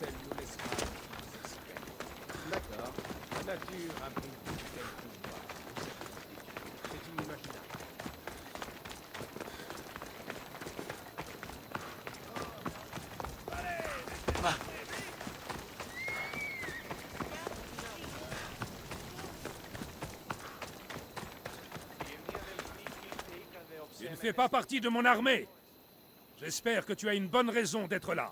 elle nous laissera nous exprimer. D'accord. La nature a pris tel pouvoir. C'est inimaginable. Tu ne fais pas partie de mon armée. J'espère que tu as une bonne raison d'être là.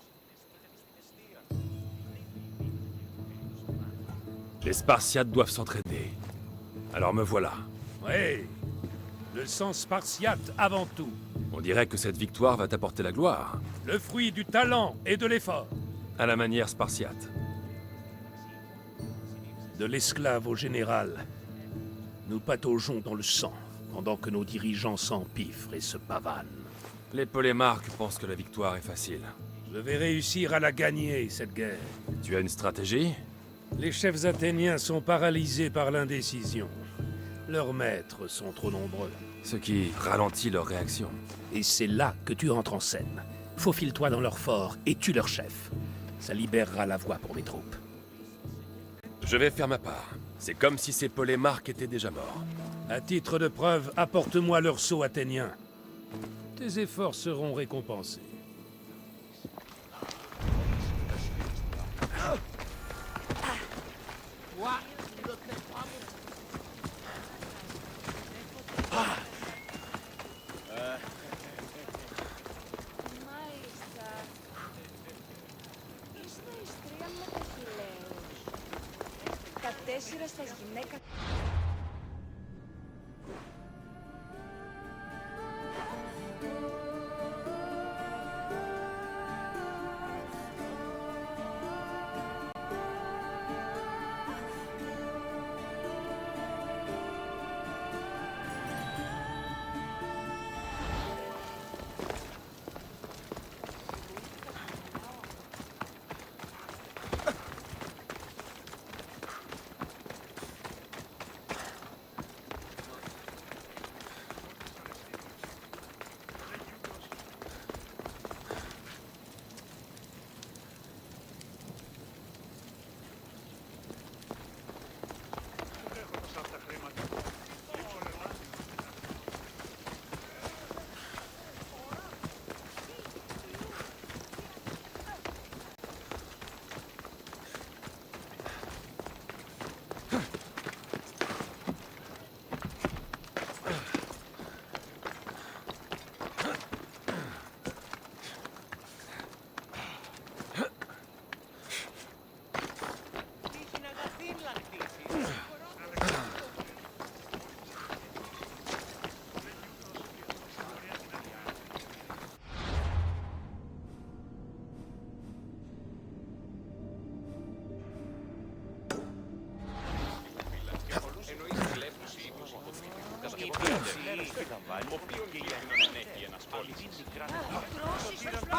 Les Spartiates doivent s'entraider. Alors me voilà. Oui. Le sang spartiate avant tout. On dirait que cette victoire va t'apporter la gloire. Le fruit du talent et de l'effort. À la manière spartiate. De l'esclave au général. Nous pataugeons dans le sang, pendant que nos dirigeants s'empiffrent et se pavanent. Les polémarques pensent que la victoire est facile. Je vais réussir à la gagner, cette guerre. Tu as une stratégie? Les chefs athéniens sont paralysés par l'indécision. Leurs maîtres sont trop nombreux. Ce qui ralentit leur réaction. Et c'est là que tu entres en scène. Faufile-toi dans leur fort et tue leur chef. Ça libérera la voie pour mes troupes. Je vais faire ma part. C'est comme si ces polémarques étaient déjà morts. À titre de preuve, apporte-moi leur sceau athénien. Tes efforts seront récompensés. Μάλιστα. Είστε ιστρία με τα χιλέους. Τα 4 στα γυναίκα...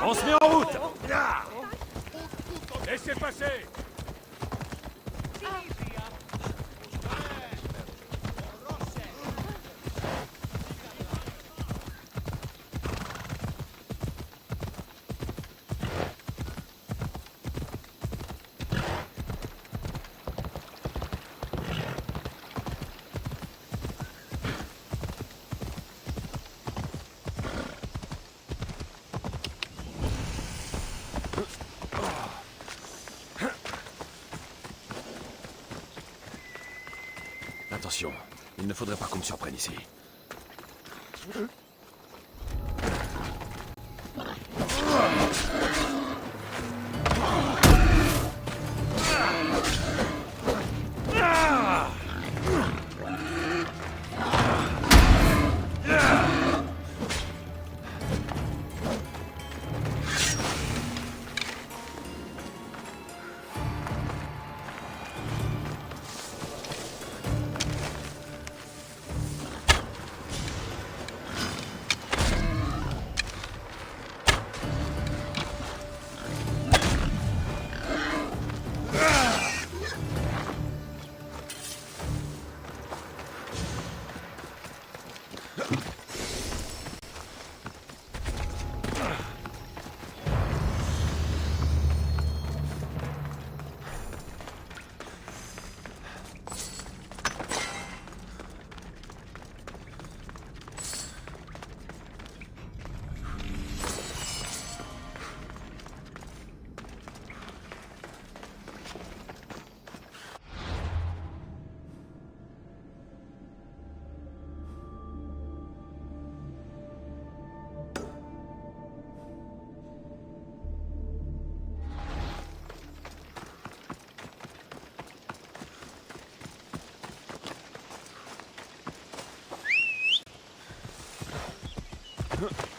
On se met en route! Laissez passer! Attention, il ne faudrait pas qu'on me surprenne ici.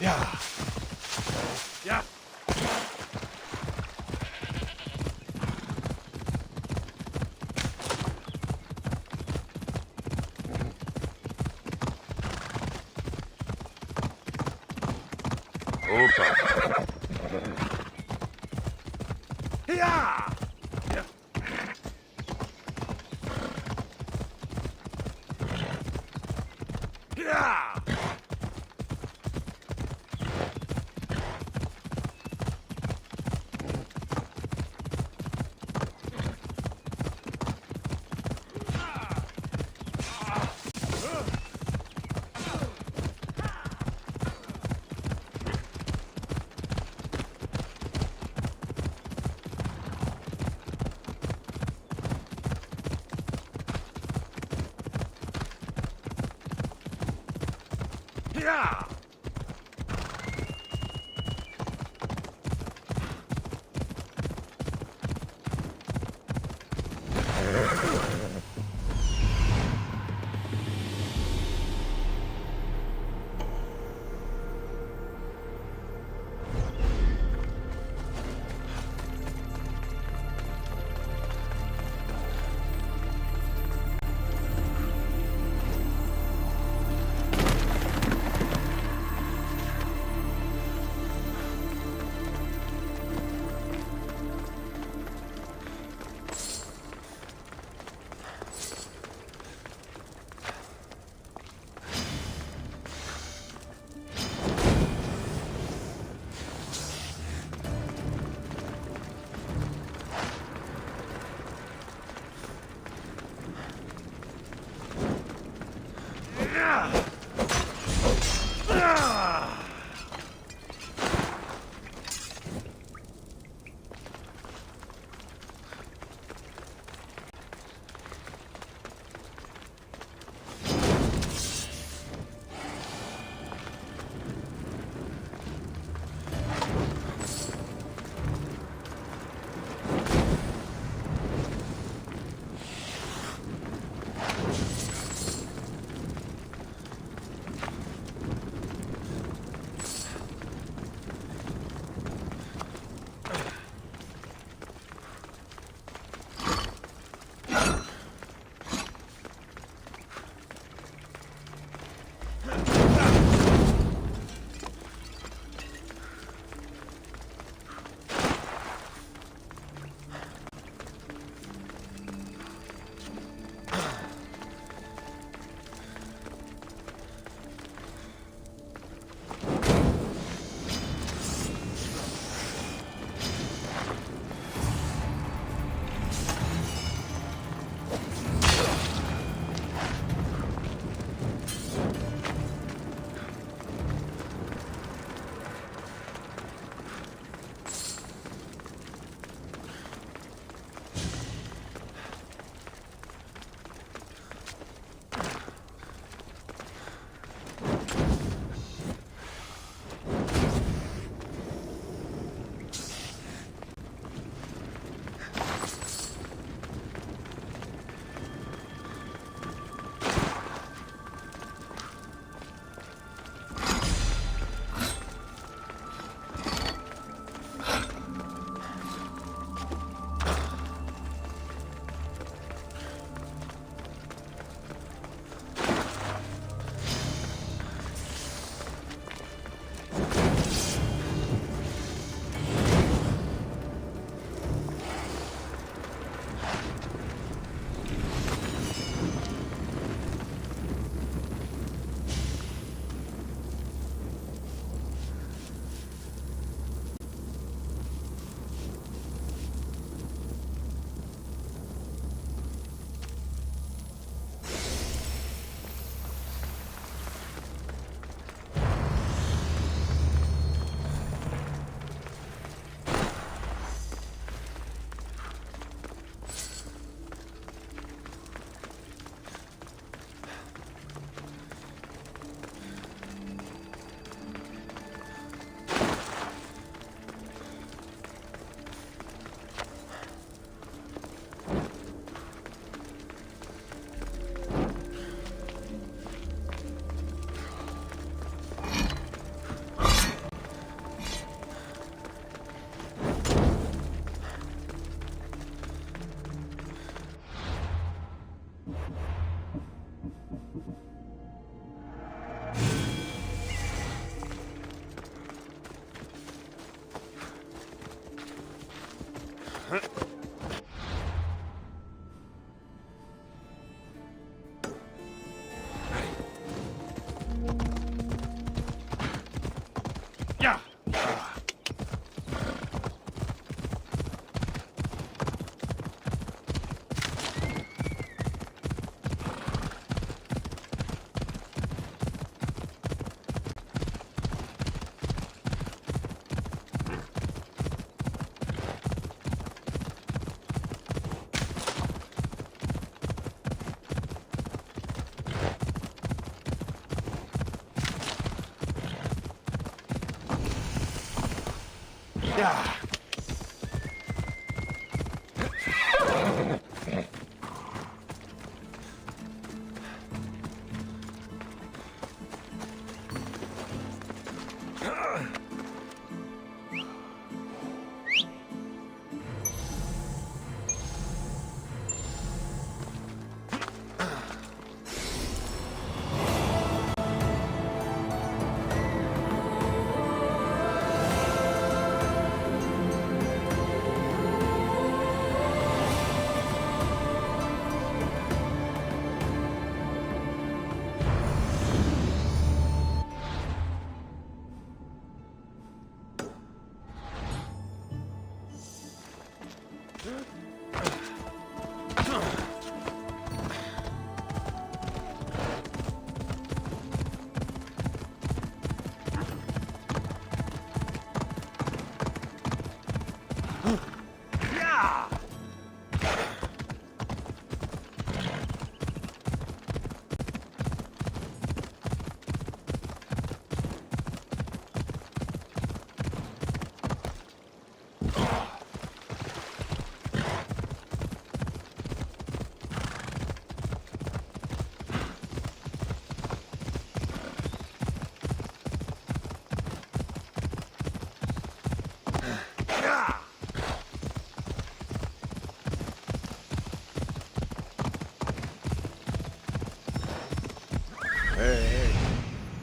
Au pas.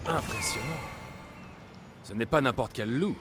Impressionnant. Ce n'est pas n'importe quel loup.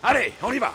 Allez, on y va.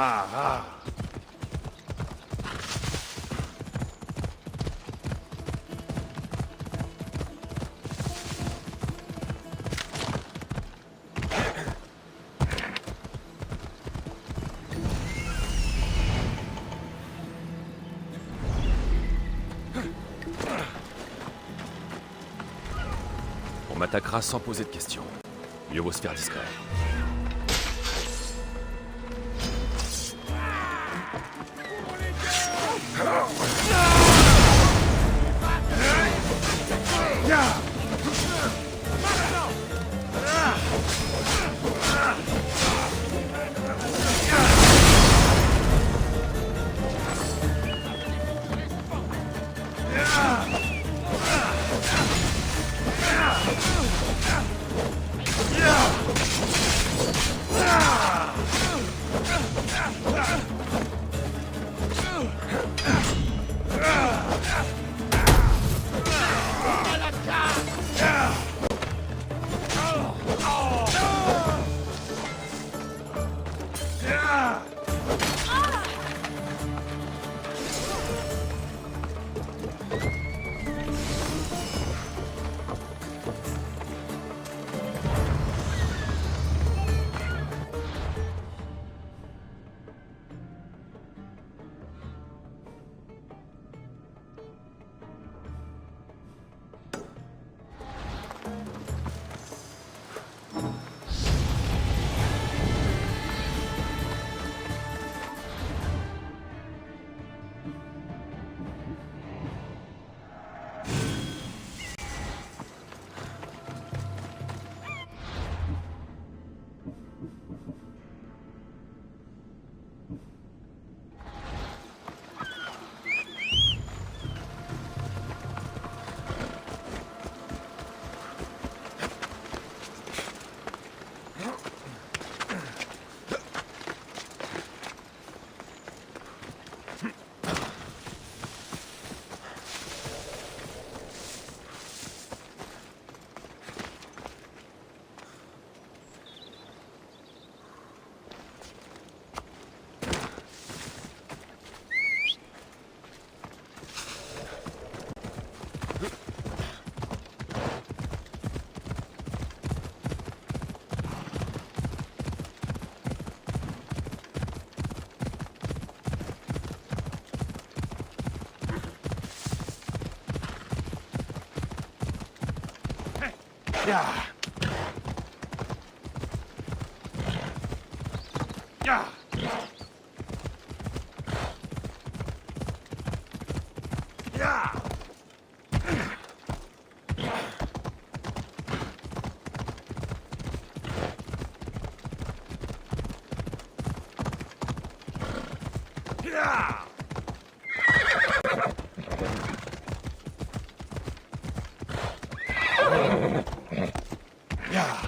Ah ah. On m'attaquera sans poser de questions. Mieux vaut se faire discret. Yeah. Yeah. Yeah. Yeah. Yeah. Yeah.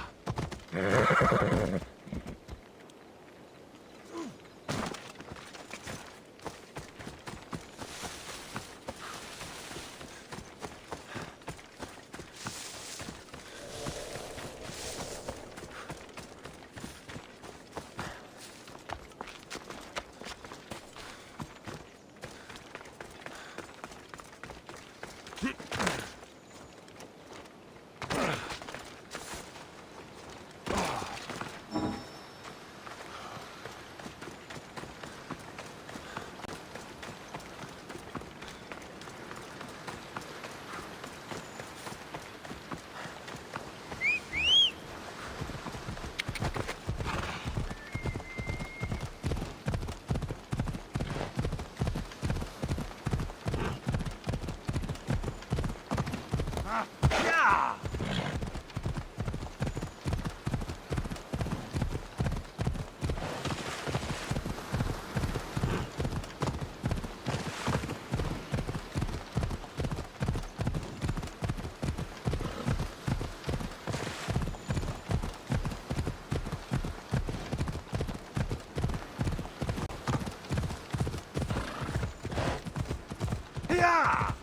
Yeah.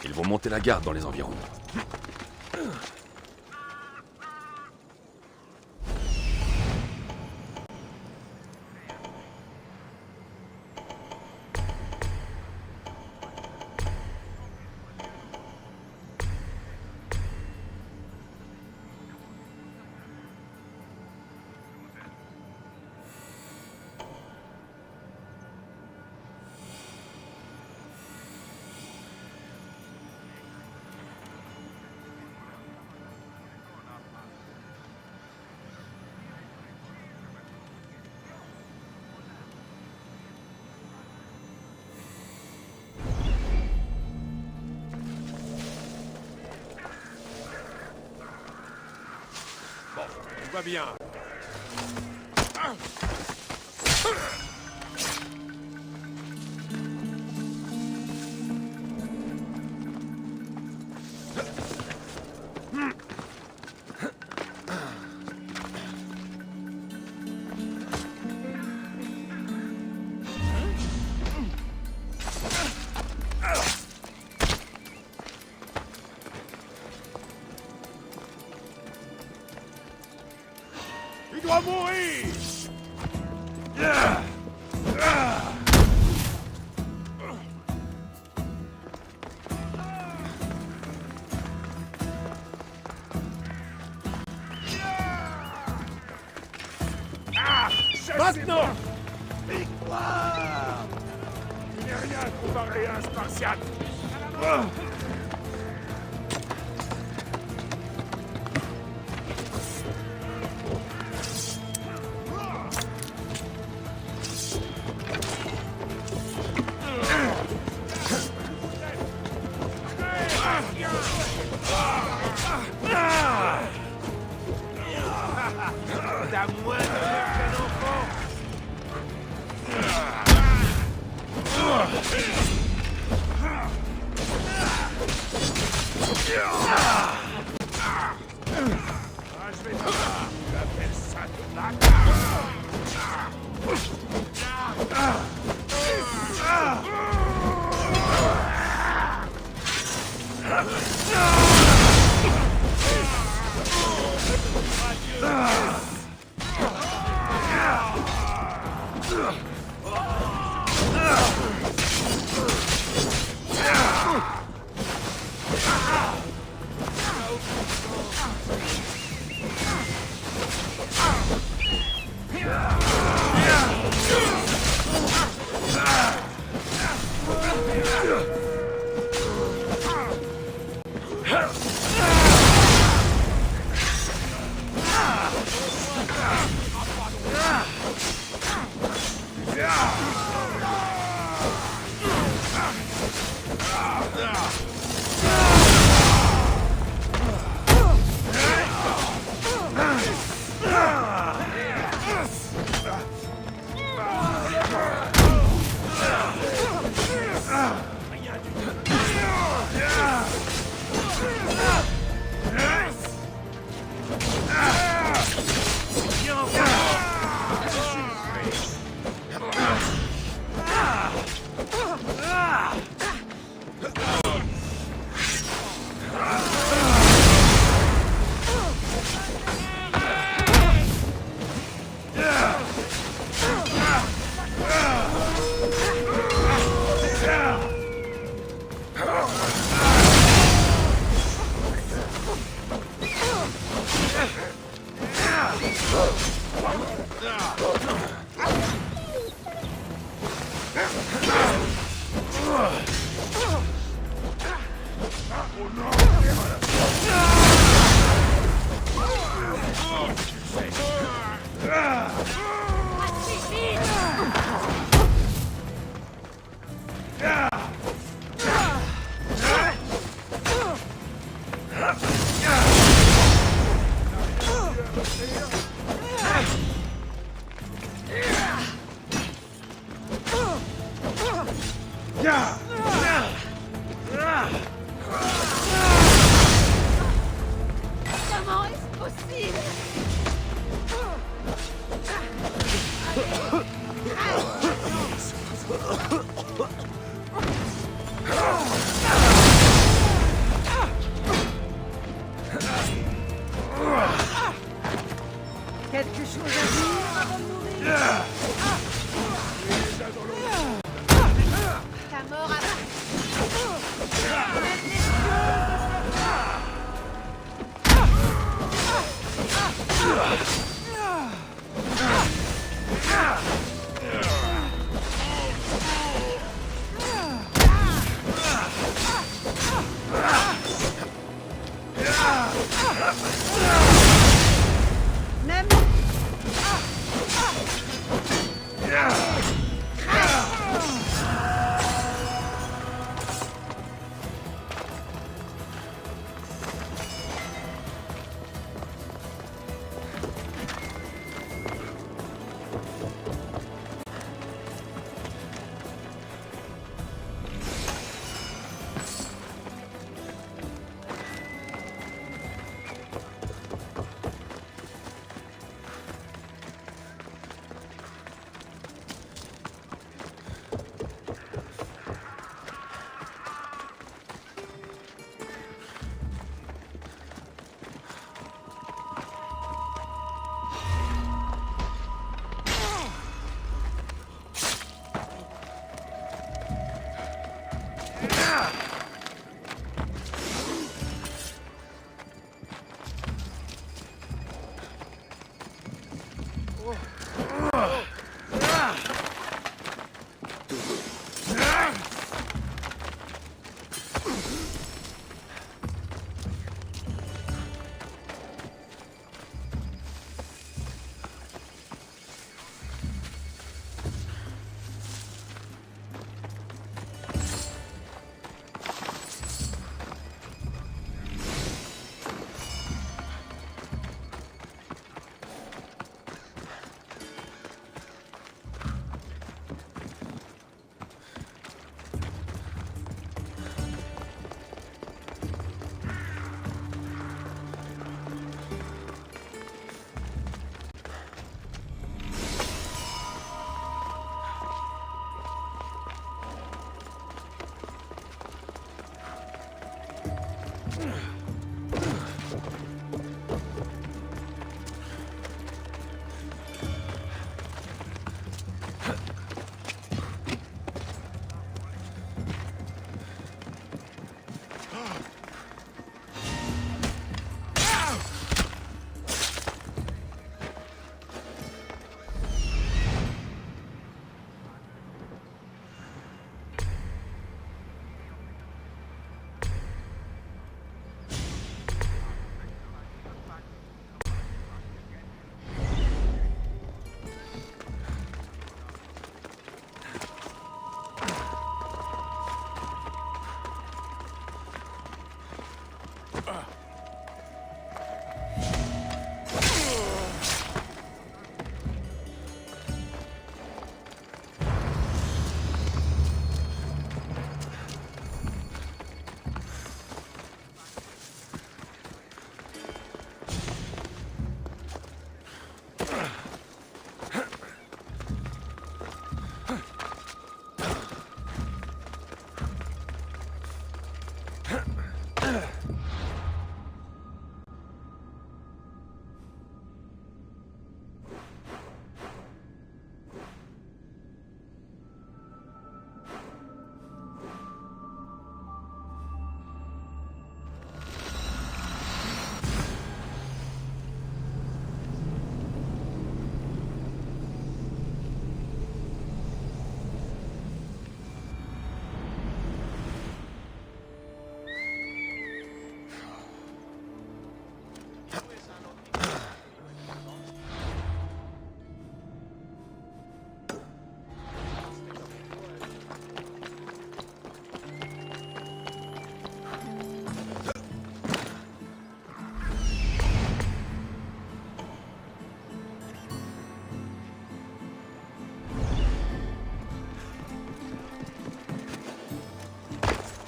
Ils vont monter la garde dans les environs. Tout va bien. Il doit mourir! Maintenant! Victoire! Il n'est rien comparé à un Spartiate! T'as moins de l'air qu'un enfant! Je vais te voir! Tu appelles ça de la... Comment est-ce possible?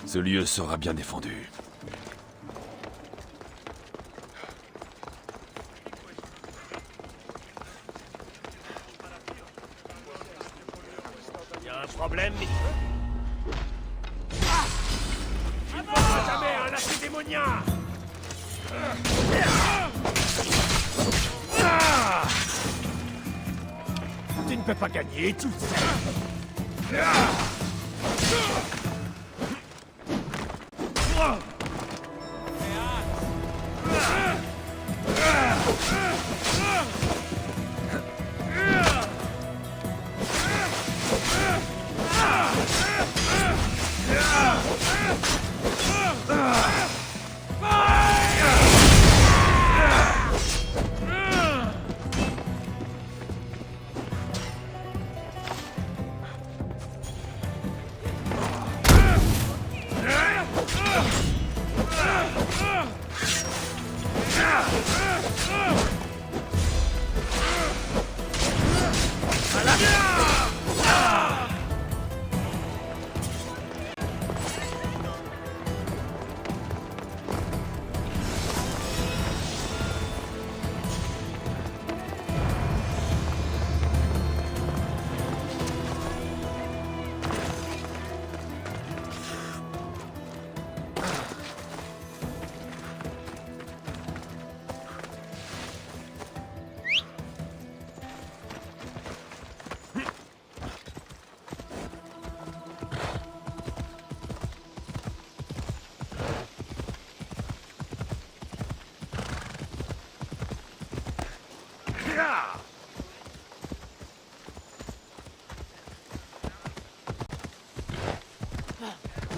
Ce lieu sera bien défendu. Y a un problème, mais... Tu ne passeras jamais un lacédémonien. Tu ne peux pas gagner tout seul.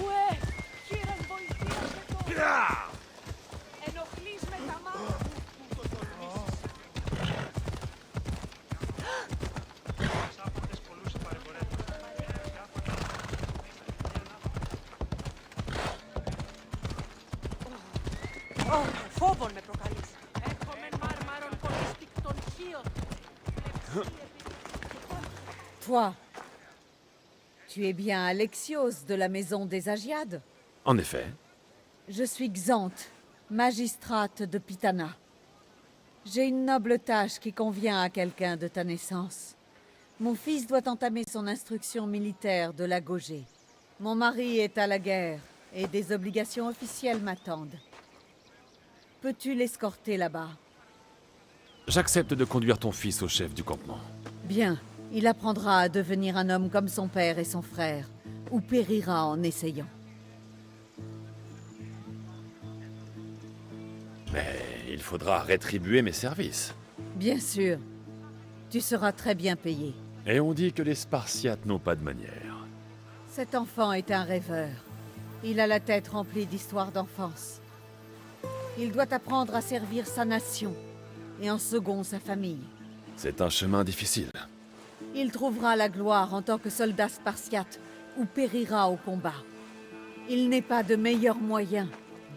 Ουε, κύριε βοηθήστε το. Ενοχλείς με τα μάτια. Φόβον με προκαλείς. Έρχομαι μάρμαρον πολυστικτων χείων. Toi, tu es bien Alexios de la maison des Agiades? En effet. Je suis Xanthe, magistrate de Pitana. J'ai une noble tâche qui convient à quelqu'un de ta naissance. Mon fils doit entamer son instruction militaire de la Gaugée. Mon mari est à la guerre et des obligations officielles m'attendent. Peux-tu l'escorter là-bas? J'accepte de conduire ton fils au chef du campement. Bien, il apprendra à devenir un homme comme son père et son frère, ou périra en essayant. Mais il faudra rétribuer mes services. Bien sûr, tu seras très bien payé. Et on dit que les Spartiates n'ont pas de manière. Cet enfant est un rêveur. Il a la tête remplie d'histoires d'enfance. Il doit apprendre à servir sa nation, et en second sa famille. C'est un chemin difficile. Il trouvera la gloire en tant que soldat spartiate, ou périra au combat. Il n'est pas de meilleur moyen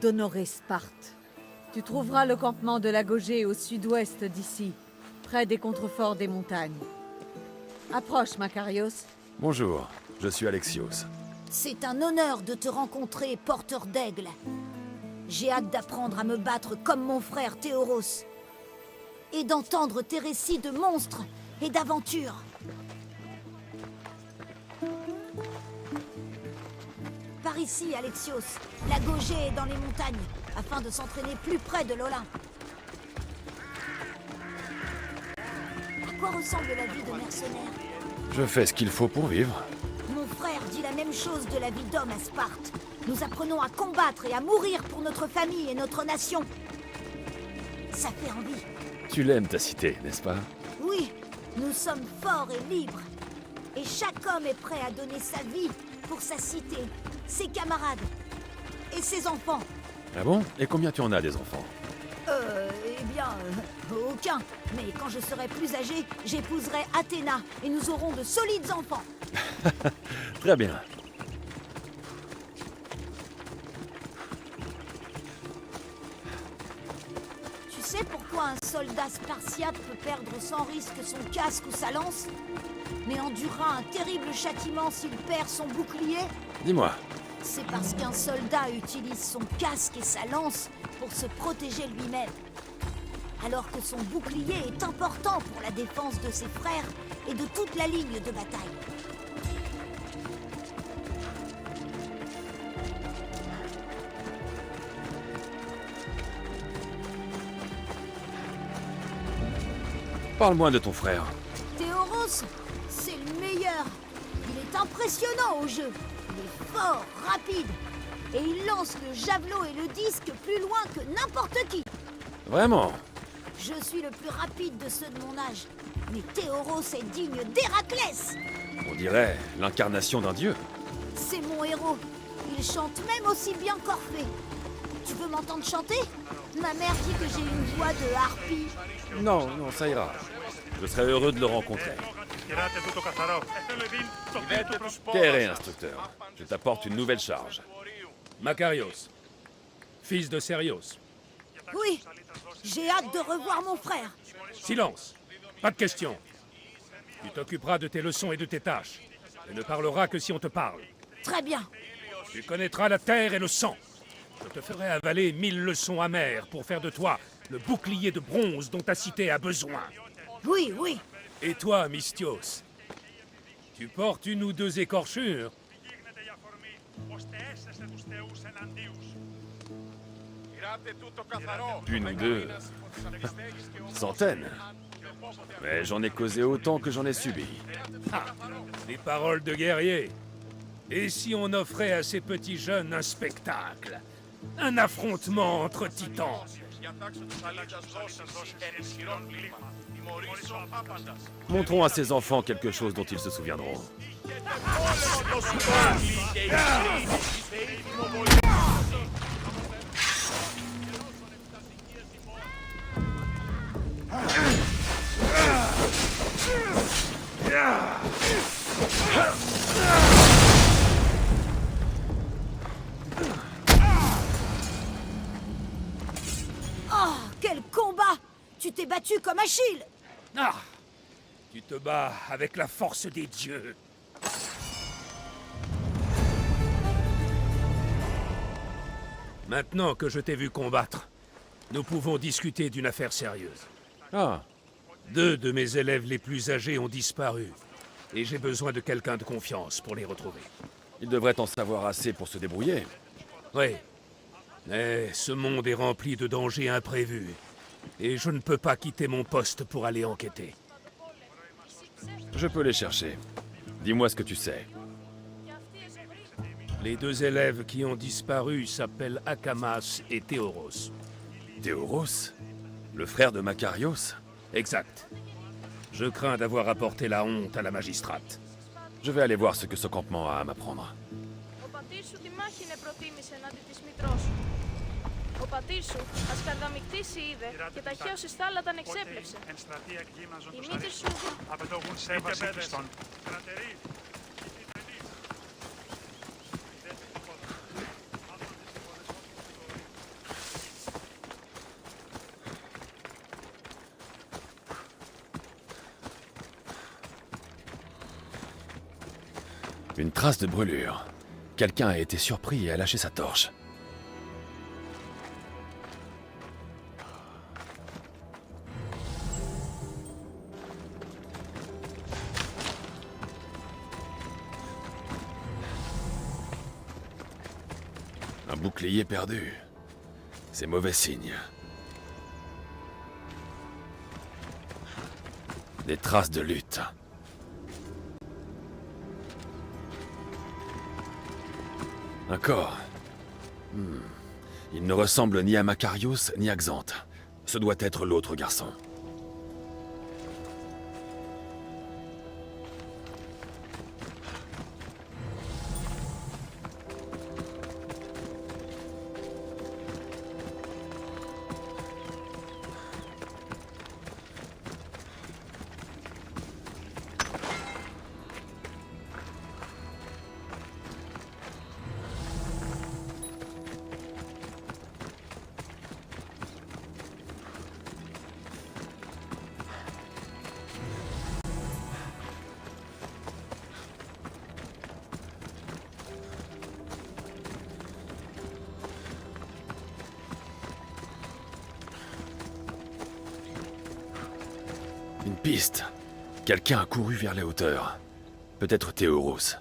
d'honorer Sparte. Tu trouveras le campement de la Gaugée au sud-ouest d'ici, près des contreforts des montagnes. Approche, Makarios. Bonjour, je suis Alexios. C'est un honneur de te rencontrer, porteur d'aigle. J'ai hâte d'apprendre à me battre comme mon frère Théoros. Et d'entendre tes récits de monstres et d'aventures. Par ici, Alexios. La Gaugée est dans les montagnes, afin de s'entraîner plus près de l'Olympe. À quoi ressemble la vie de mercenaire? Je fais ce qu'il faut pour vivre. Mon frère dit la même chose de la vie d'homme à Sparte. Nous apprenons à combattre et à mourir pour notre famille et notre nation. Ça fait envie. Tu l'aimes ta cité, n'est-ce pas? Oui, nous sommes forts et libres. Et chaque homme est prêt à donner sa vie pour sa cité, ses camarades et ses enfants. Ah bon? Et combien tu en as des enfants? Aucun. Mais quand je serai plus âgé, j'épouserai Athéna et nous aurons de solides enfants. Très bien. Tu sais pourquoi un soldat spartiate peut perdre sans risque son casque ou sa lance, mais endurera un terrible châtiment s'il perd son bouclier? Dis-moi. C'est parce qu'un soldat utilise son casque et sa lance pour se protéger lui-même. Alors que son bouclier est important pour la défense de ses frères et de toute la ligne de bataille. Parle-moi de ton frère. Théoros, c'est le meilleur. Il est impressionnant au jeu. Il est fort, rapide. Et il lance le javelot et le disque plus loin que n'importe qui. Vraiment? Je suis le plus rapide de ceux de mon âge. Mais Théoros est digne d'Héraclès. On dirait l'incarnation d'un dieu. C'est mon héros. Il chante même aussi bien qu'Orphée. Tu veux m'entendre chanter? Ma mère dit que j'ai une voix de harpie. Non, non, ça ira. Je serais heureux de le rencontrer. Kéré, instructeur. Je t'apporte une nouvelle charge. Makarios, fils de Sérios. Oui, j'ai hâte de revoir mon frère. Silence. Pas de questions. Tu t'occuperas de tes leçons et de tes tâches. Et ne parleras que si on te parle. Très bien. Tu connaîtras la terre et le sang. Je te ferai avaler 1000 leçons amères pour faire de toi le bouclier de bronze dont ta cité a besoin. Oui, oui. Et toi, Mystios, tu portes une ou deux écorchures. Une ou deux. Centaines. Mais j'en ai causé autant que j'en ai subi. Ah, des paroles de guerrier. Et si on offrait à ces petits jeunes un spectacle? Un affrontement entre titans? Montrons à ces enfants quelque chose dont ils se souviendront. Oh, quel combat! Tu t'es battu comme Achille! Ah! Tu te bats avec la force des dieux. Maintenant que je t'ai vu combattre, nous pouvons discuter d'une affaire sérieuse. Ah, 2 de mes élèves les plus âgés ont disparu. Et j'ai besoin de quelqu'un de confiance pour les retrouver. ils devraient en savoir assez pour se débrouiller. Oui. Mais ce monde est rempli de dangers imprévus. Et je ne peux pas quitter mon poste pour aller enquêter. Je peux les chercher. Dis-moi ce que tu sais. Les 2 élèves qui ont disparu s'appellent Akamas et Théoros. Théoros? Le frère de Makarios? Exact. Je crains d'avoir apporté la honte à la magistrate. Je vais aller voir ce que ce campement a à m'apprendre. Ο πατήρ σου τη μάχη είναι προτίμησε εναντί της μητρός σου. Ο πατήρ σου ασκαρδαμικτήσει είδε και ταχαίως εις θάλαταν εξέπλευσε. Η μήτρη σου... Une trace de brûlure. Quelqu'un a été surpris et a lâché sa torche. Un bouclier perdu. C'est mauvais signe. Des traces de lutte. Un corps. Il ne ressemble ni à Macarius ni à Xanthe. Ce doit être l'autre garçon. Une piste. Quelqu'un a couru vers les hauteurs. Peut-être Théoros.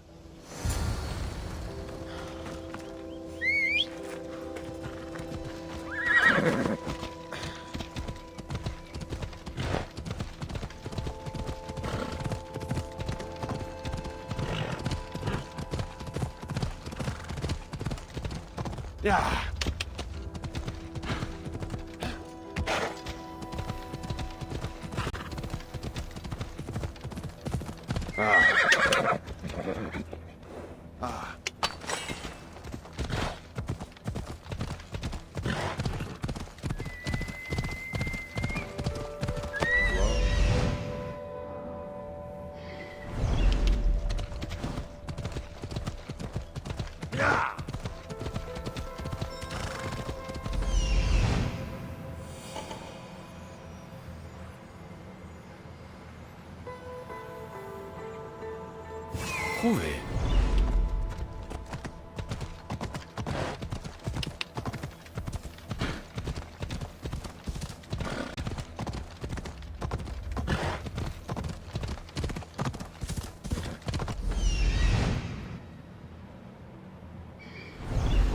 Trouvé.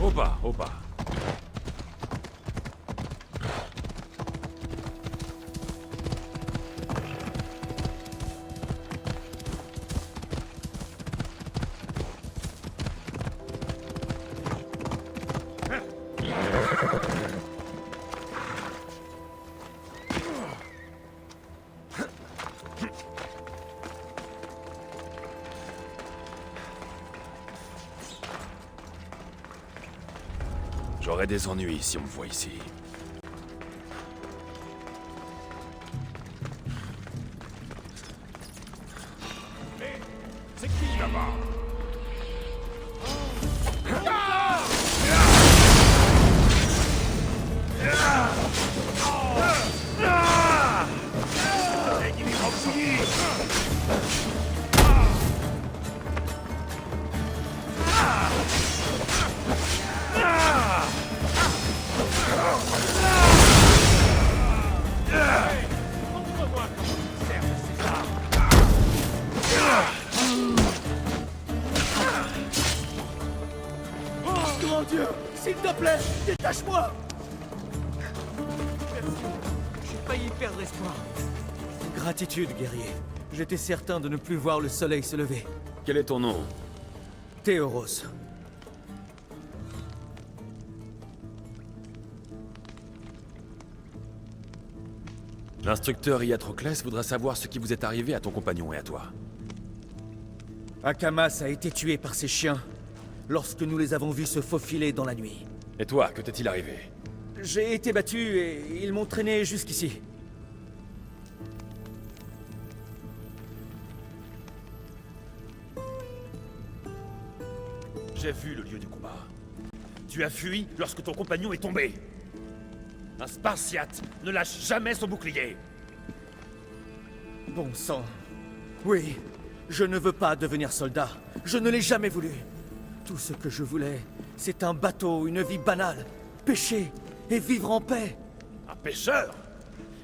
Au bas, au bas. J'aurai des ennuis si on me voit ici. C'est qui là-bas? Grand Dieu, s'il te plaît, détache-moi! J'ai failli perdre espoir. Gratitude, guerrier. J'étais certain de ne plus voir le soleil se lever. Quel est ton nom? Théoros. L'instructeur Iatroclès voudra savoir ce qui vous est arrivé à ton compagnon et à toi. Akamas a été tué par ses chiens lorsque nous les avons vus se faufiler dans la nuit. Et toi, que t'est-il arrivé? J'ai été battu et ils m'ont traîné jusqu'ici. J'ai vu le lieu du combat. Tu as fui lorsque ton compagnon est tombé. Un Spartiate ne lâche jamais son bouclier. Bon sang. Oui, je ne veux pas devenir soldat. Je ne l'ai jamais voulu. Tout ce que je voulais, c'est un bateau, une vie banale, pêcher et vivre en paix. Un pêcheur?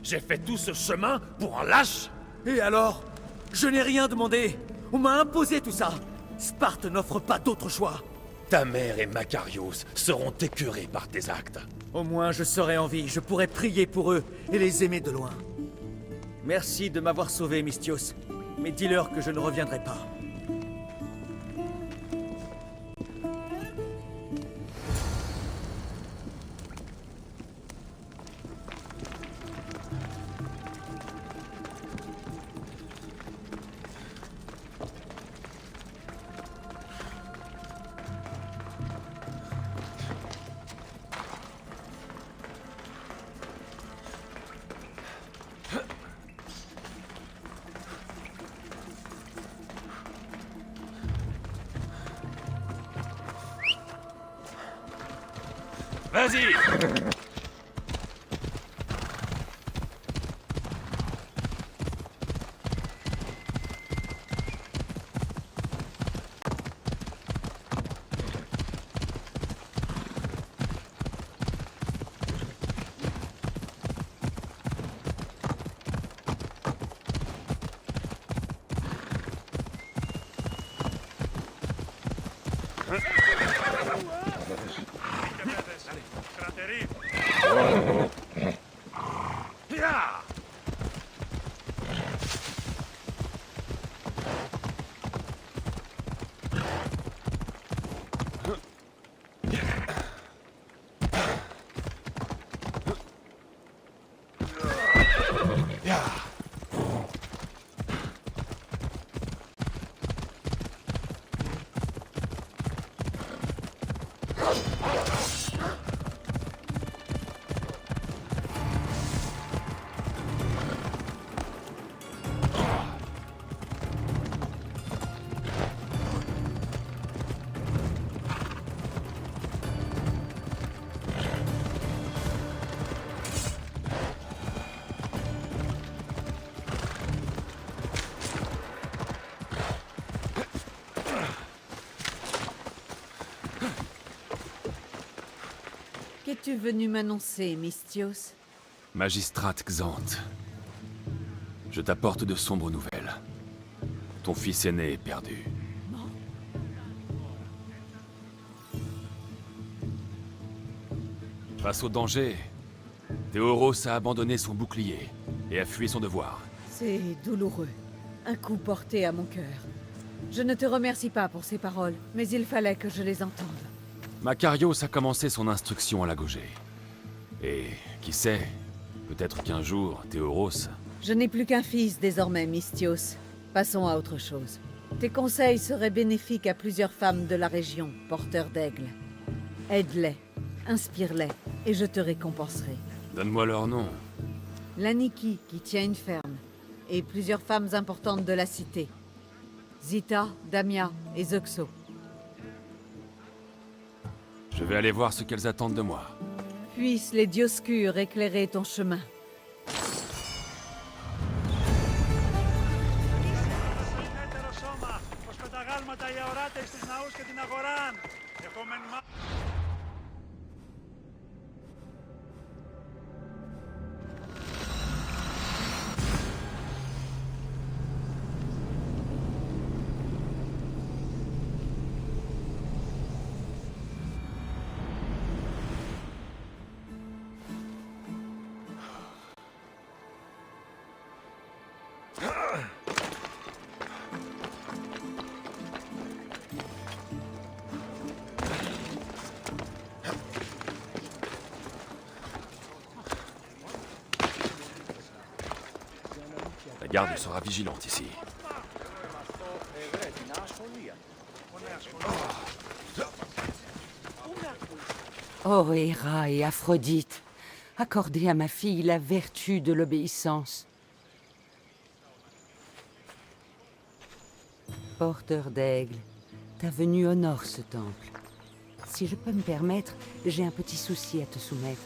J'ai fait tout ce chemin pour un lâche? Et alors? Je n'ai rien demandé. On m'a imposé tout ça. Sparte n'offre pas d'autre choix. Ta mère et Makarios seront écœurés par tes actes. Au moins je serai en vie, je pourrai prier pour eux et les aimer de loin. Merci de m'avoir sauvé, Misthios. Mais dis-leur que je ne reviendrai pas. Vas-y! Qu'es-tu venu m'annoncer, Misthios? Magistrate Xanthe, je t'apporte de sombres nouvelles. Ton fils aîné est perdu. Face au danger, Théoros a abandonné son bouclier et a fui son devoir. C'est douloureux. Un coup porté à mon cœur. Je ne te remercie pas pour ces paroles, mais il fallait que je les entende. Makarios a commencé son instruction à la Gaugée. Et, qui sait, peut-être qu'un jour, Théoros... Je n'ai plus qu'un fils désormais, Misthios. Passons à autre chose. Tes conseils seraient bénéfiques à plusieurs femmes de la région, porteurs d'aigle. Aide-les, inspire-les, et je te récompenserai. Donne-moi leur nom. Laniki, qui tient une ferme, et plusieurs femmes importantes de la cité. Zita, Damia et Zuxo. Je vais aller voir ce qu'elles attendent de moi. Puissent les Dioscures éclairer ton chemin. La garde sera vigilante ici. Ô Héra et Aphrodite, accordez à ma fille la vertu de l'obéissance. Porteur d'aigle, ta venue honore ce temple. Si je peux me permettre, j'ai un petit souci à te soumettre.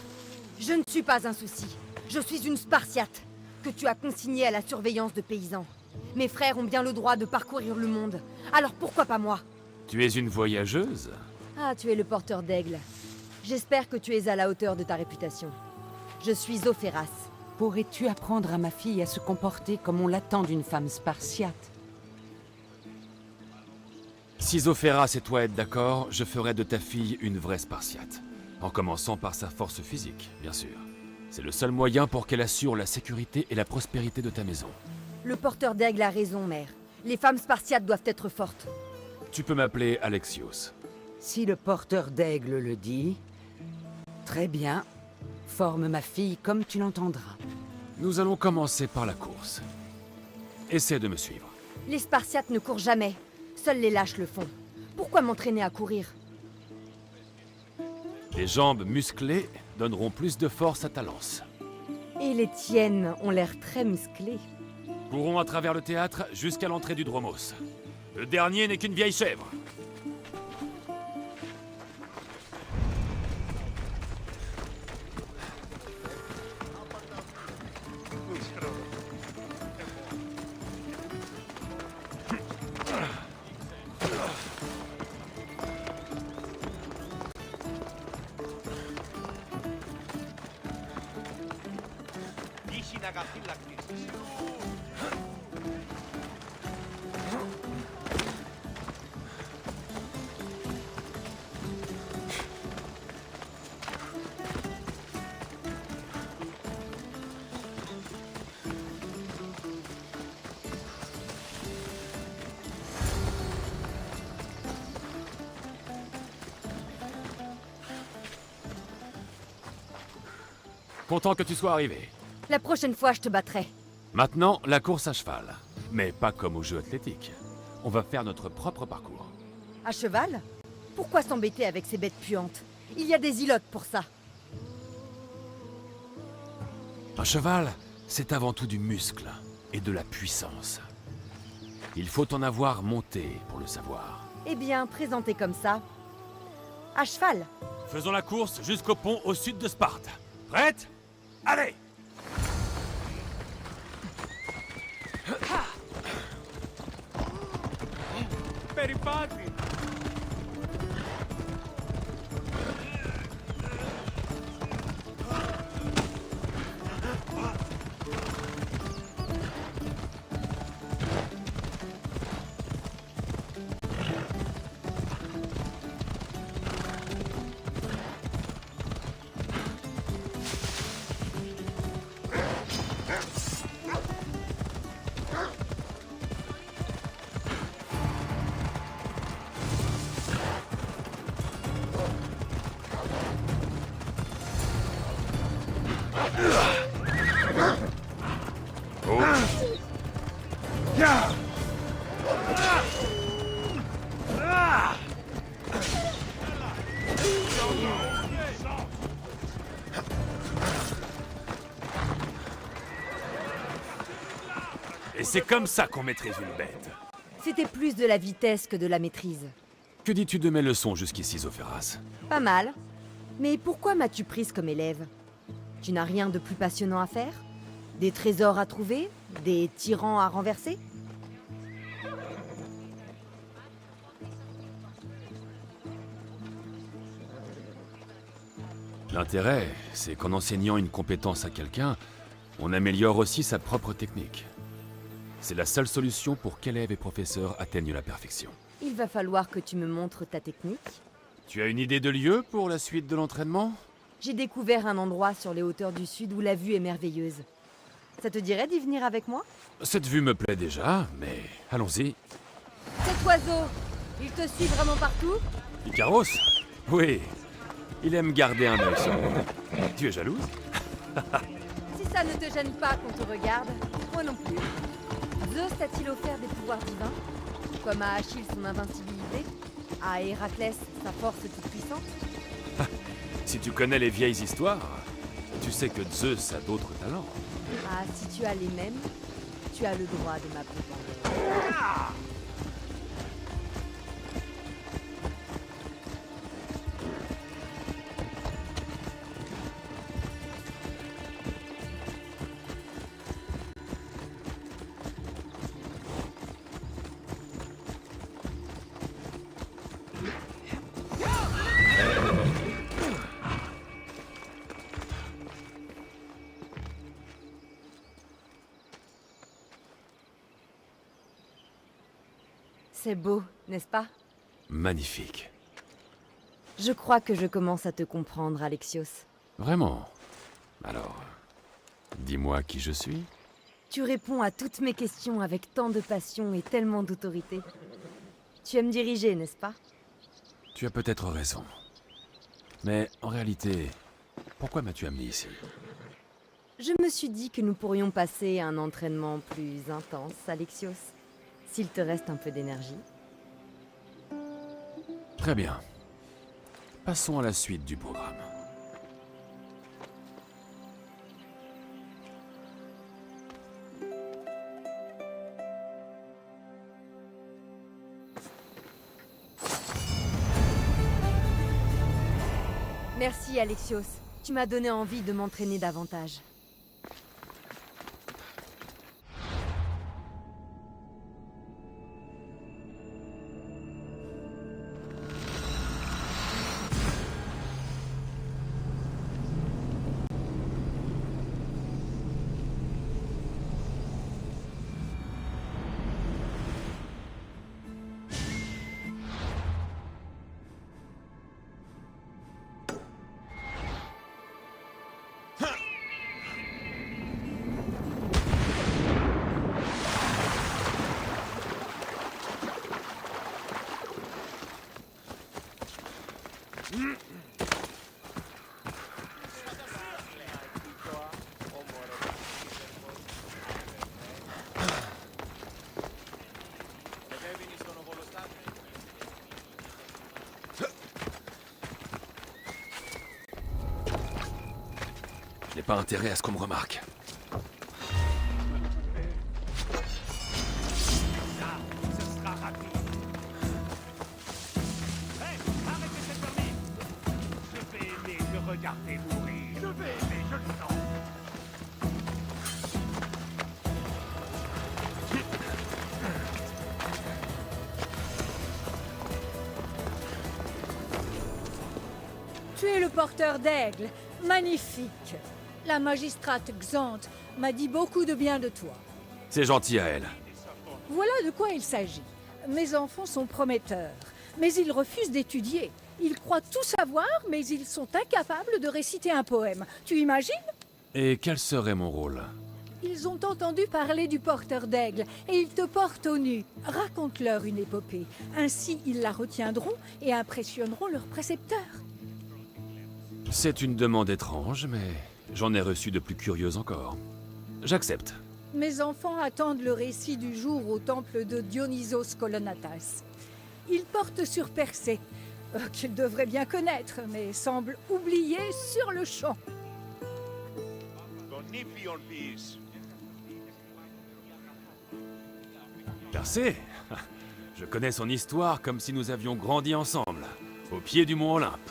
Je ne suis pas un souci. Je suis une Spartiate, que tu as consignée à la surveillance de paysans. Mes frères ont bien le droit de parcourir le monde. Alors pourquoi pas moi? Tu es une voyageuse? Ah, tu es le porteur d'aigle. J'espère que tu es à la hauteur de ta réputation. Je suis Zophéras. Pourrais-tu apprendre à ma fille à se comporter comme on l'attend d'une femme spartiate? Si Zophéras et toi êtes d'accord, je ferai de ta fille une vraie spartiate. En commençant par sa force physique, bien sûr. C'est le seul moyen pour qu'elle assure la sécurité et la prospérité de ta maison. Le porteur d'aigle a raison, mère. Les femmes spartiates doivent être fortes. Tu peux m'appeler Alexios. Si le porteur d'aigle le dit... Très bien. Forme ma fille comme tu l'entendras. Nous allons commencer par la course. Essaie de me suivre. Les spartiates ne courent jamais. Seuls les lâches le font. Pourquoi m'entraîner à courir? Les jambes musclées donneront plus de force à ta lance. Et les tiennes ont l'air très musclées. Courons à travers le théâtre jusqu'à l'entrée du Dromos. Le dernier n'est qu'une vieille chèvre. Content que tu sois arrivé. La prochaine fois, je te battrai. Maintenant, la course à cheval. Mais pas comme aux Jeux athlétiques. On va faire notre propre parcours. À cheval? Pourquoi s'embêter avec ces bêtes puantes? Il y a des îlots pour ça. Un cheval, c'est avant tout du muscle et de la puissance. Il faut en avoir monté pour le savoir. Eh bien, présenté comme ça... À cheval. Faisons la course jusqu'au pont au sud de Sparte. Prête? Allez! Περιπάτη! Et c'est comme ça qu'on maîtrise une bête. C'était plus de la vitesse que de la maîtrise. Que dis-tu de mes leçons jusqu'ici, Zophéras? Pas mal. Mais pourquoi m'as-tu prise comme élève? Tu n'as rien de plus passionnant à faire? Des trésors à trouver? Des tyrans à renverser? L'intérêt, c'est qu'en enseignant une compétence à quelqu'un, on améliore aussi sa propre technique. C'est la seule solution pour qu'élèves et professeurs atteignent la perfection. Il va falloir que tu me montres ta technique. Tu as une idée de lieu pour la suite de l'entraînement? J'ai découvert un endroit sur les hauteurs du sud où la vue est merveilleuse. Ça te dirait d'y venir avec moi? Cette vue me plaît déjà, mais allons-y. Cet oiseau, il te suit vraiment partout? Icaros? Oui. Il aime garder un œil sur moi. Tu es jalouse? Si ça ne te gêne pas qu'on te regarde, moi non plus. Zeus t'a-t-il offert des pouvoirs divins? Comme à Achille son invincibilité? À Héraclès sa force toute puissante? Si tu connais les vieilles histoires, tu sais que Zeus a d'autres talents. Ah, si tu as les mêmes, tu as le droit de m'appeler. C'est beau, n'est-ce pas? Magnifique. Je crois que je commence à te comprendre, Alexios. Vraiment? Alors, dis-moi qui je suis? Tu réponds à toutes mes questions avec tant de passion et tellement d'autorité. Tu aimes diriger, n'est-ce pas? Tu as peut-être raison. Mais en réalité, pourquoi m'as-tu amené ici? Je me suis dit que nous pourrions passer un entraînement plus intense, Alexios. S'il te reste un peu d'énergie. Très bien. Passons à la suite du programme. Merci, Alexios. Tu m'as donné envie de m'entraîner davantage. Je n'ai pas intérêt à ce qu'on me remarque. Ce sera rapide. Hey, arrêtez cette permis. Je vais aimer te regarder mourir. Je vais aimer, je le sens. Tu es le porteur d'aigle. Magnifique. La magistrate Xanthe m'a dit beaucoup de bien de toi. C'est gentil à elle. Voilà de quoi il s'agit. Mes enfants sont prometteurs, mais ils refusent d'étudier. Ils croient tout savoir, mais ils sont incapables de réciter un poème. Tu imagines? Et quel serait mon rôle? Ils ont entendu parler du porteur d'aigle et ils te portent au nu. Raconte-leur une épopée. Ainsi, ils la retiendront et impressionneront leurs précepteurs. C'est une demande étrange, mais j'en ai reçu de plus curieuses encore. J'accepte. Mes enfants attendent le récit du jour au temple de Dionysos Kolonatas. Ils portent sur Persée, qu'ils devraient bien connaître, mais semblent oublier sur le champ. Persée? Je connais son histoire comme si nous avions grandi ensemble, au pied du mont Olympe.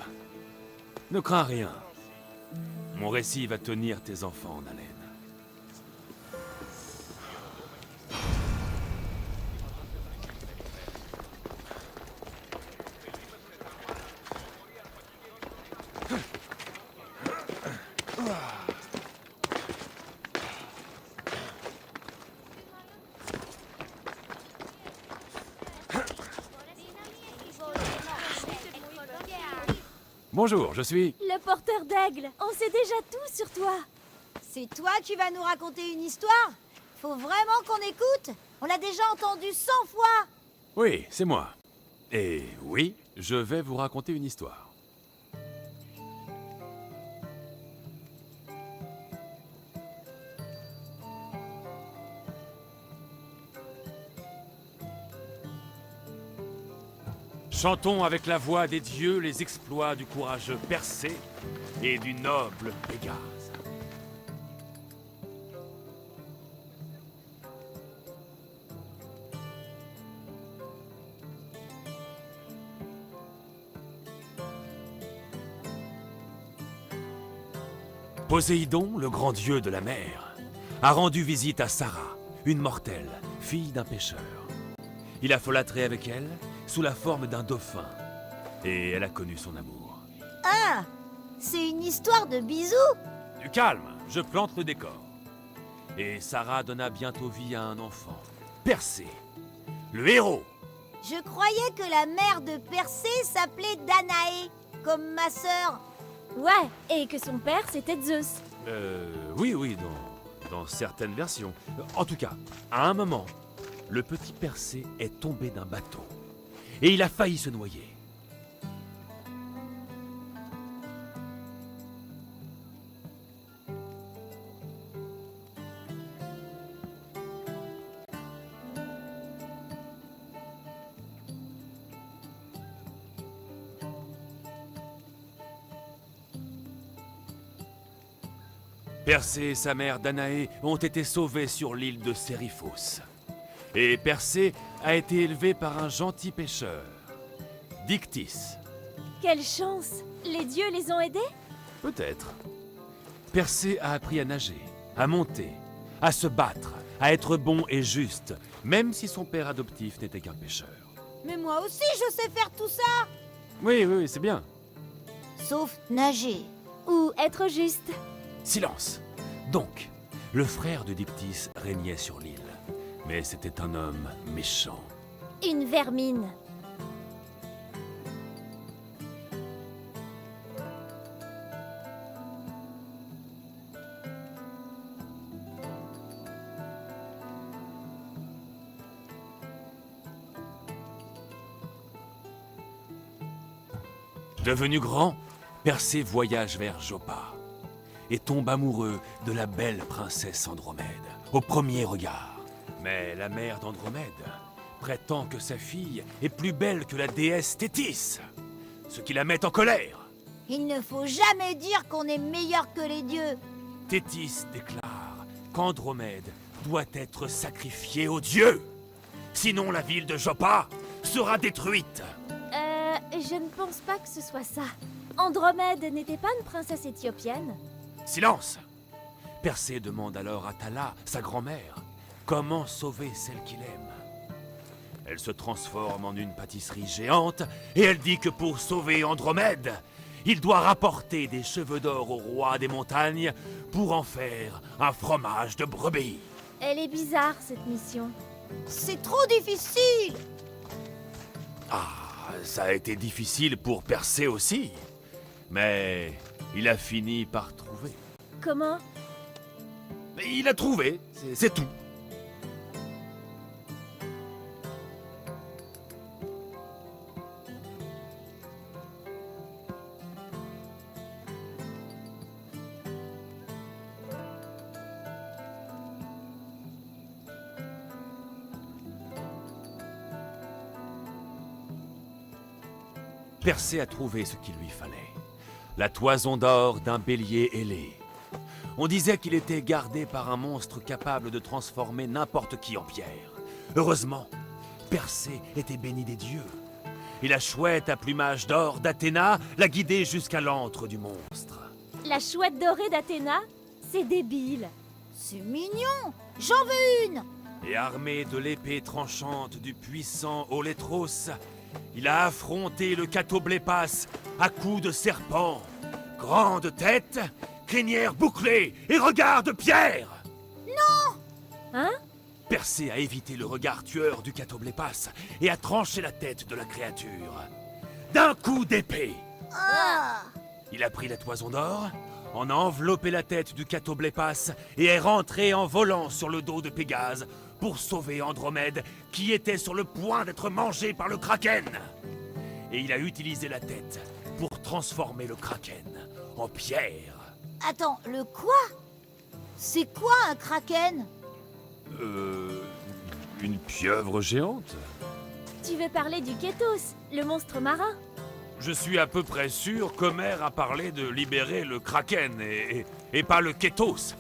Ne crains rien. Mon récit va tenir tes enfants en haleine. Bonjour, je suis... Le porteur d'aigle, on sait déjà tout sur toi. C'est toi qui vas nous raconter une histoire? Faut vraiment qu'on écoute? On l'a déjà entendu 100 fois. Oui, c'est moi. Et oui, je vais vous raconter une histoire. Chantons avec la voix des dieux les exploits du courageux Persée et du noble Pégase. Poséidon, le grand dieu de la mer, a rendu visite à Sarah, une mortelle, fille d'un pêcheur. Il a folâtré avec elle sous la forme d'un dauphin, et elle a connu son amour. Ah, c'est une histoire de bisous. Du calme, je plante le décor. Et Sarah donna bientôt vie à un enfant, Persée, le héros. Je croyais que la mère de Persée s'appelait Danaé, comme ma sœur. Ouais, et que son père, c'était Zeus. Oui, dans certaines versions. En tout cas, à un moment, le petit Persée est tombé d'un bateau. Et il a failli se noyer. Persée et sa mère Danaé ont été sauvés sur l'île de Sériphos. Et Persée a été élevé par un gentil pêcheur, Dictys. Quelle chance! Les dieux les ont aidés? Peut-être. Persée a appris à nager, à monter, à se battre, à être bon et juste, même si son père adoptif n'était qu'un pêcheur. Mais moi aussi, je sais faire tout ça. Oui, c'est bien. Sauf nager. Ou être juste? Silence. Donc, le frère de Dictys régnait sur l'île. Mais c'était un homme méchant. Une vermine. Devenu grand, Persée voyage vers Joppa et tombe amoureux de la belle princesse Andromède, au premier regard. Mais la mère d'Andromède prétend que sa fille est plus belle que la déesse Thétis, ce qui la met en colère. Il ne faut jamais dire qu'on est meilleur que les dieux. Thétis déclare qu'Andromède doit être sacrifiée aux dieux. Sinon la ville de Joppa sera détruite. Je ne pense pas que ce soit ça. Andromède n'était pas une princesse éthiopienne? Silence! Persée demande alors à Thala, sa grand-mère, comment sauver celle qu'il aime. Elle se transforme en une pâtisserie géante et elle dit que pour sauver Andromède, il doit rapporter des cheveux d'or au roi des montagnes pour en faire un fromage de brebis. Elle est bizarre, cette mission. C'est trop difficile. Ah, ça a été difficile pour Persée aussi. Mais il a fini par trouver. Comment? Il a trouvé, c'est tout. Persée a trouvé ce qu'il lui fallait. La toison d'or d'un bélier ailé. On disait qu'il était gardé par un monstre capable de transformer n'importe qui en pierre. Heureusement, Persée était béni des dieux. Et la chouette à plumage d'or d'Athéna l'a guidé jusqu'à l'antre du monstre. La chouette dorée d'Athéna? C'est débile. C'est mignon. J'en veux une. Et armé de l'épée tranchante du puissant Olétros, il a affronté le Catoblépas à coups de serpent. Grande tête, crinière bouclée et regard de pierre. Non! Hein? Persée a évité le regard tueur du Catoblépas et a tranché la tête de la créature. D'un coup d'épée. Ah! Il a pris la toison d'or, en a enveloppé la tête du Catoblépas et est rentré en volant sur le dos de Pégase pour sauver Andromède, qui était sur le point d'être mangé par le Kraken. Et il a utilisé la tête pour transformer le Kraken en pierre. Attends, le quoi? C'est quoi un kraken? Une pieuvre géante? Tu veux parler du Kétos, le monstre marin? Je suis à peu près sûr qu'Homère a parlé de libérer le Kraken et pas le Kétos.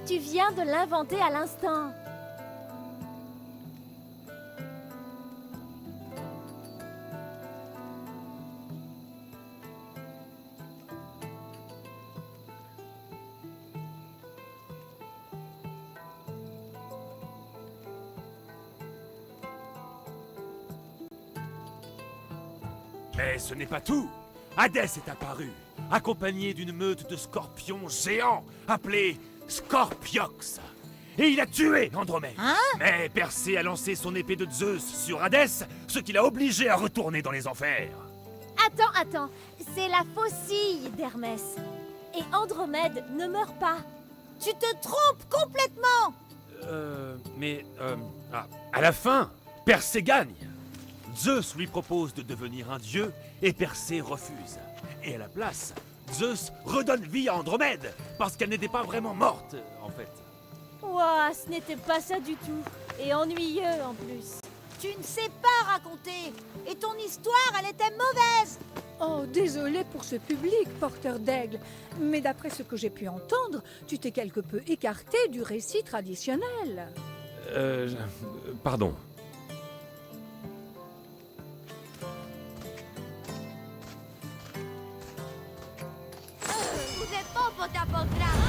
Tu viens de l'inventer à l'instant. Mais ce n'est pas tout. Hadès est apparu, accompagné d'une meute de scorpions géants appelés Scorpiox. et il a tué Andromède. Hein? Mais Persée a lancé son épée de Zeus sur Hadès, ce qui l'a obligé à retourner dans les enfers. Attends, c'est la faucille d'Hermès. Et Andromède ne meurt pas. Tu te trompes complètement. À la fin, Persée gagne. Zeus lui propose de devenir un dieu et Persée refuse. Et à la place, Zeus redonne vie à Andromède parce qu'elle n'était pas vraiment morte, en fait. Ouah, ce n'était pas ça du tout. Et ennuyeux en plus. Tu ne sais pas raconter. Et ton histoire, elle était mauvaise. Oh, désolé pour ce public, porteur d'aigle. Mais d'après ce que j'ai pu entendre, tu t'es quelque peu écarté du récit traditionnel. Pardon. Vous êtes bon pour ta programme.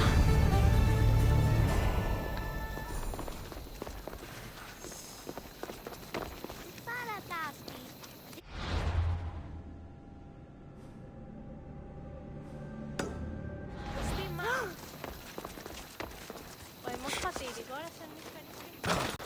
Hemos πατήρι τώρα σαν μηχανισμό.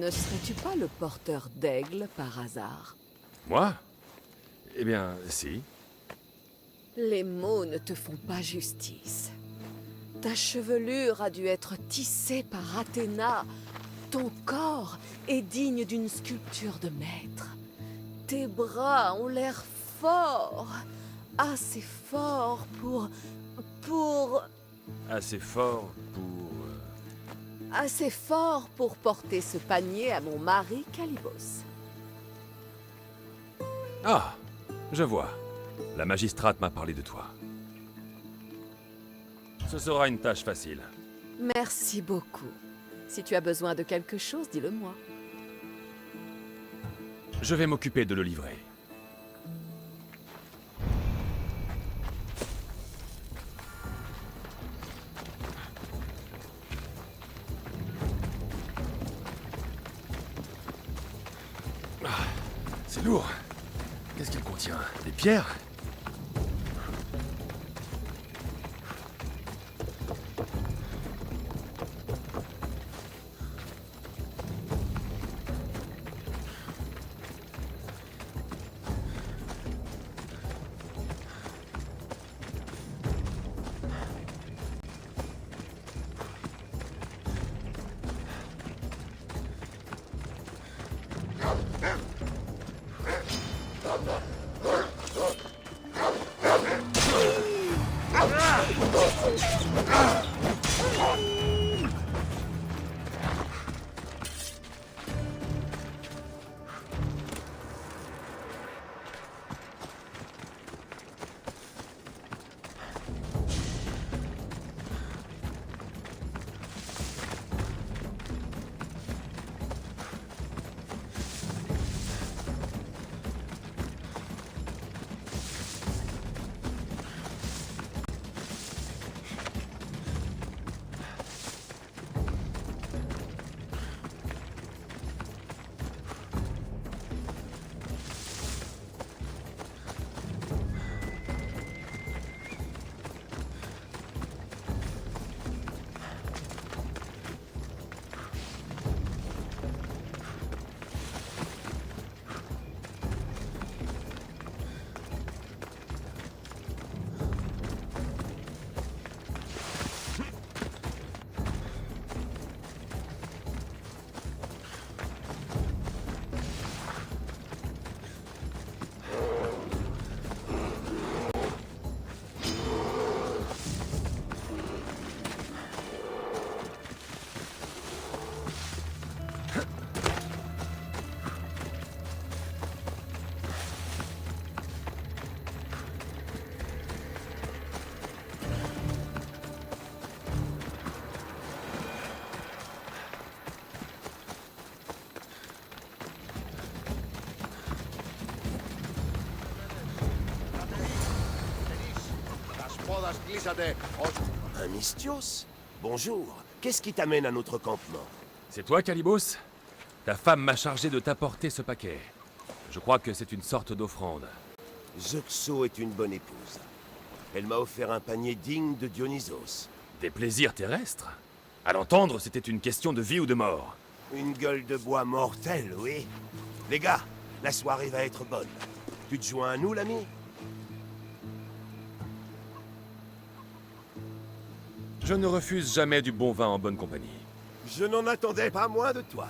Ne serais-tu pas le porteur d'aigle par hasard? Moi? Eh bien, si. Les mots ne te font pas justice. Ta chevelure a dû être tissée par Athéna. Ton corps est digne d'une sculpture de maître. Tes bras ont l'air forts. Assez forts pour... Assez fort pour... Assez fort pour porter ce panier à mon mari Calibos. Ah, je vois. La magistrate m'a parlé de toi. Ce sera une tâche facile. Merci beaucoup. Si tu as besoin de quelque chose, dis-le-moi. Je vais m'occuper de le livrer. C'est lourd. Qu'est-ce qu'il contient? Des pierres? Ρόδας κλείσατε ως... Un Mystios? Bonjour. Qu'est-ce qui t'amène à notre campement? C'est toi, Calibos? Ta femme m'a chargé de t'apporter ce paquet. Je crois que c'est une sorte d'offrande. Zuxo est une bonne épouse. Elle m'a offert un panier digne de Dionysos. Des plaisirs terrestres? À l'entendre, c'était une question de vie ou de mort. Une gueule de bois mortelle, oui. Les gars, la soirée va être bonne. Tu te joins à nous, l'ami? Je ne refuse jamais du bon vin en bonne compagnie. Je n'en attendais pas moins de toi.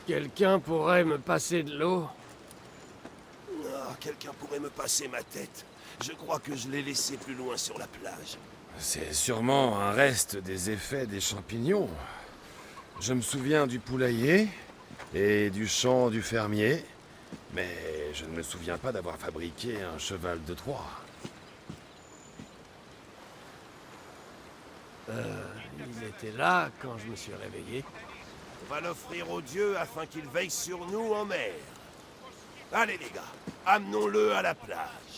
Quelqu'un pourrait me passer de l'eau? Ah, quelqu'un pourrait me passer ma tête. Je crois que je l'ai laissée plus loin sur la plage. C'est sûrement un reste des effets des champignons. Je me souviens du poulailler et du champ du fermier, mais je ne me souviens pas d'avoir fabriqué un cheval de Troie. Il était là quand je me suis réveillé. On va l'offrir aux dieux afin qu'ils veillent sur nous en mer. Allez les gars, amenons-le à la plage.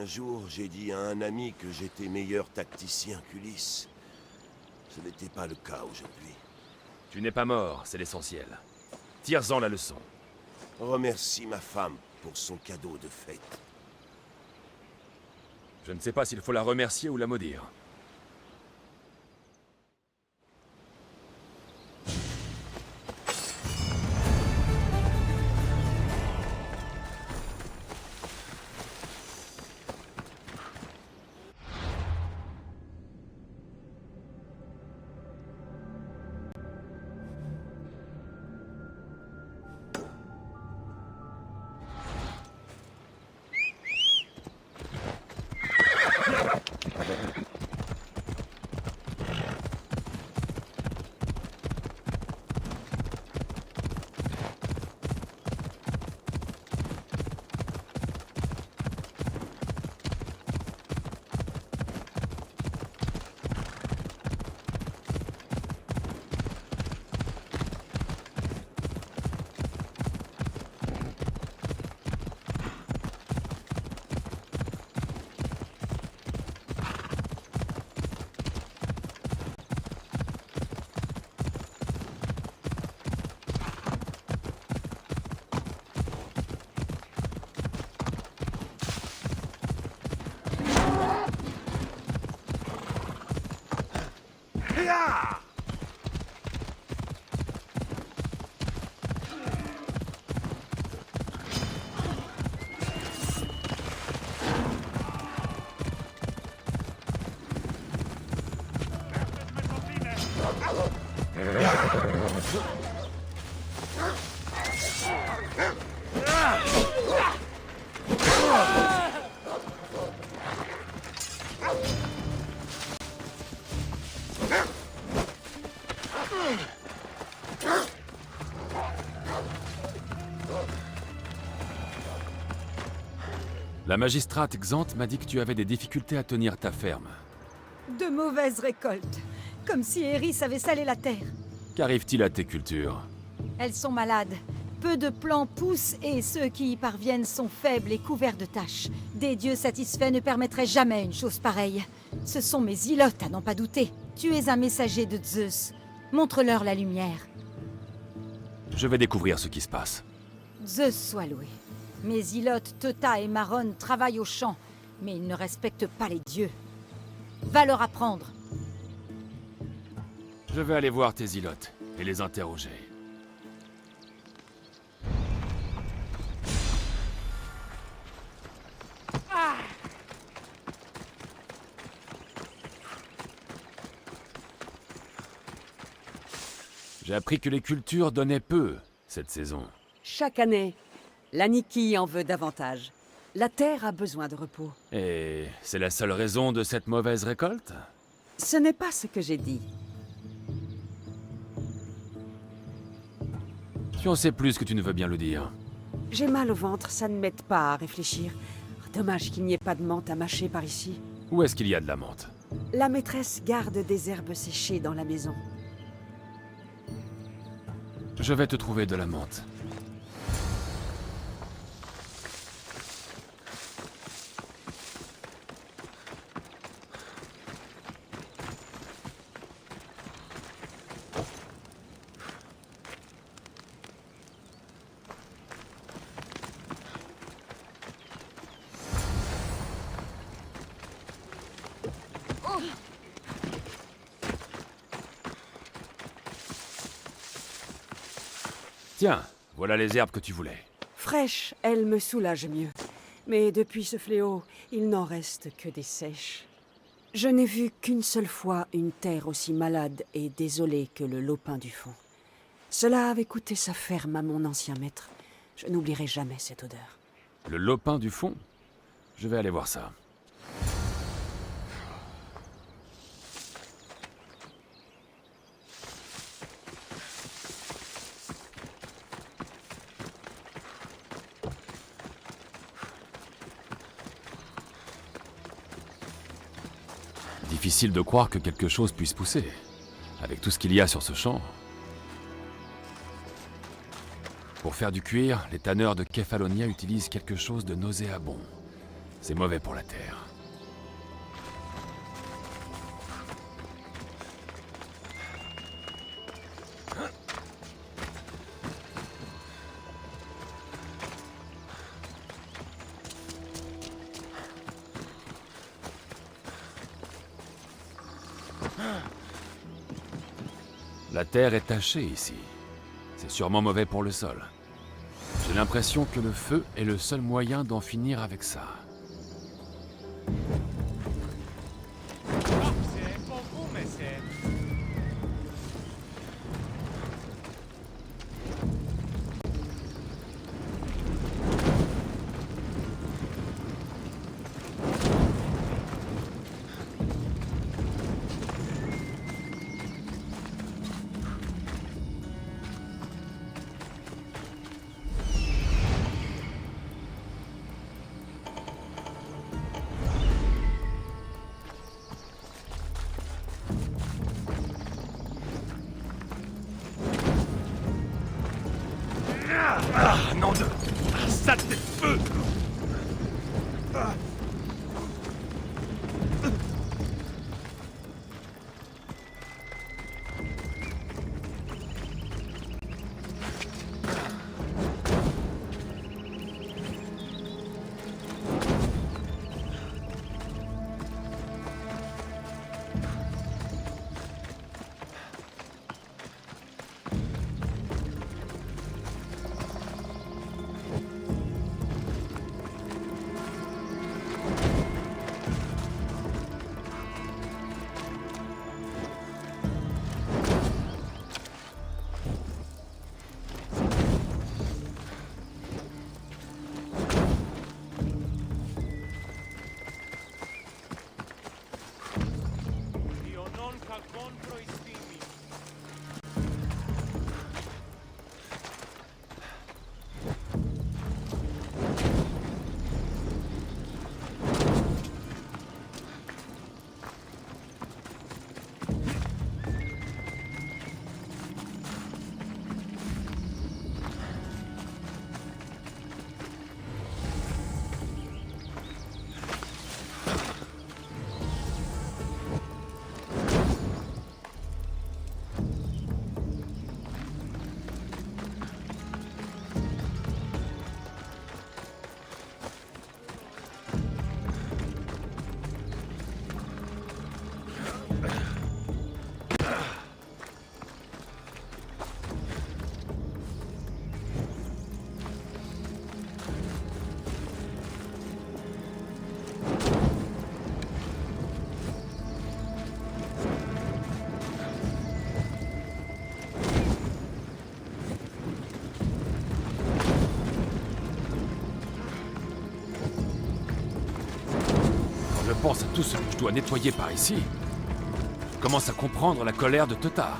Un jour, j'ai dit à un ami que j'étais meilleur tacticien qu'Ulysse. Ce n'était pas le cas aujourd'hui. Tu n'es pas mort, c'est l'essentiel. Tire-en la leçon. Remercie ma femme pour son cadeau de fête. Je ne sais pas s'il faut la remercier ou la maudire. La magistrate Xanthe m'a dit que tu avais des difficultés à tenir ta ferme. De mauvaises récoltes. Comme si Eris avait salé la terre. Qu'arrive-t-il à tes cultures? Elles sont malades. Peu de plants poussent et ceux qui y parviennent sont faibles et couverts de taches. Des dieux satisfaits ne permettraient jamais une chose pareille. Ce sont mes ilotes, à n'en pas douter. Tu es un messager de Zeus. Montre-leur la lumière. Je vais découvrir ce qui se passe. Zeus soit loué. Mes ilotes Teuta et Maron travaillent au champ, mais ils ne respectent pas les dieux. Va leur apprendre. Je vais aller voir tes ilotes et les interroger. J'ai appris que les cultures donnaient peu cette saison. Chaque année, l'Aniki en veut davantage. La terre a besoin de repos. Et c'est la seule raison de cette mauvaise récolte? Ce n'est pas ce que j'ai dit. Tu en sais plus que tu ne veux bien le dire. J'ai mal au ventre, ça ne m'aide pas à réfléchir. Dommage qu'il n'y ait pas de menthe à mâcher par ici. Où est-ce qu'il y a de la menthe? La maîtresse garde des herbes séchées dans la maison. Je vais te trouver de la menthe. Tiens, voilà les herbes que tu voulais. Fraîches, elles me soulagent mieux. Mais depuis ce fléau, il n'en reste que des sèches. Je n'ai vu qu'une seule fois une terre aussi malade et désolée que le lopin du fond. Cela avait coûté sa ferme à mon ancien maître. Je n'oublierai jamais cette odeur. Le lopin du fond? Je vais aller voir ça. Difficile de croire que quelque chose puisse pousser, avec tout ce qu'il y a sur ce champ. Pour faire du cuir, les tanneurs de Kefalonia utilisent quelque chose de nauséabond. C'est mauvais pour la terre. La terre est tachée ici. C'est sûrement mauvais pour le sol. J'ai l'impression que le feu est le seul moyen d'en finir avec ça. C'est pour vous, messieurs. Ah, nom de... Ah, saleté de feu! pense à tout ce que je dois nettoyer par ici, je commence à comprendre la colère de Teutar.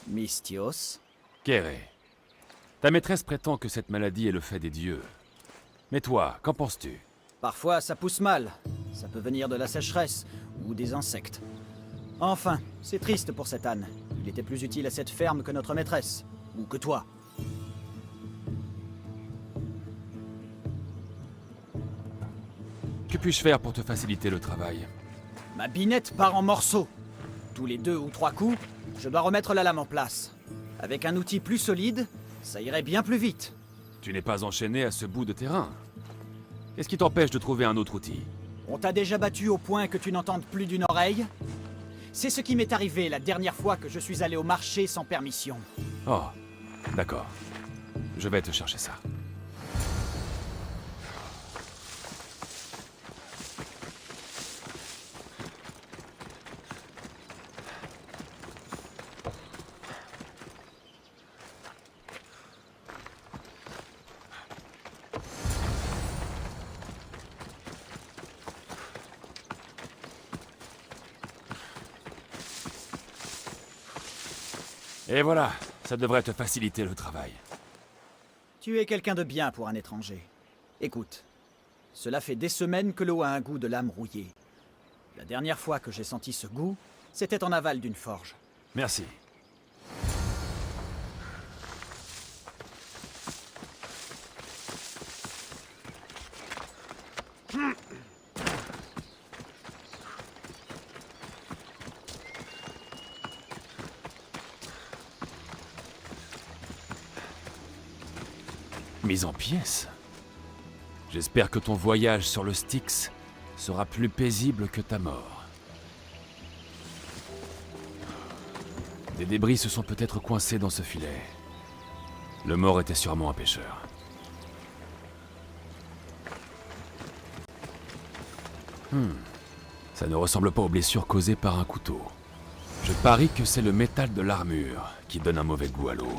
Misthios. Kéré, ta maîtresse prétend que cette maladie est le fait des dieux. Mais toi, qu'en penses-tu? Parfois, ça pousse mal. Ça peut venir de la sécheresse ou des insectes. Enfin, c'est triste pour cet âne. Il était plus utile à cette ferme que notre maîtresse. Ou que toi. Que puis-je faire pour te faciliter le travail? Ma binette part en morceaux. Tous les 2 ou 3 coups, je dois remettre la lame en place. Avec un outil plus solide, ça irait bien plus vite. Tu n'es pas enchaîné à ce bout de terrain. Qu'est-ce qui t'empêche de trouver un autre outil? On t'a déjà battu au point que tu n'entendes plus d'une oreille? C'est ce qui m'est arrivé la dernière fois que je suis allé au marché sans permission. Oh, d'accord. Je vais te chercher ça. Et voilà, ça devrait te faciliter le travail. Tu es quelqu'un de bien pour un étranger. Écoute, cela fait des semaines que l'eau a un goût de lame rouillée. La dernière fois que j'ai senti ce goût, c'était en aval d'une forge. Merci. Mise en pièces. J'espère que ton voyage sur le Styx sera plus paisible que ta mort. Des débris se sont peut-être coincés dans ce filet. Le mort était sûrement un pêcheur. Ça ne ressemble pas aux blessures causées par un couteau. Je parie que c'est le métal de l'armure qui donne un mauvais goût à l'eau.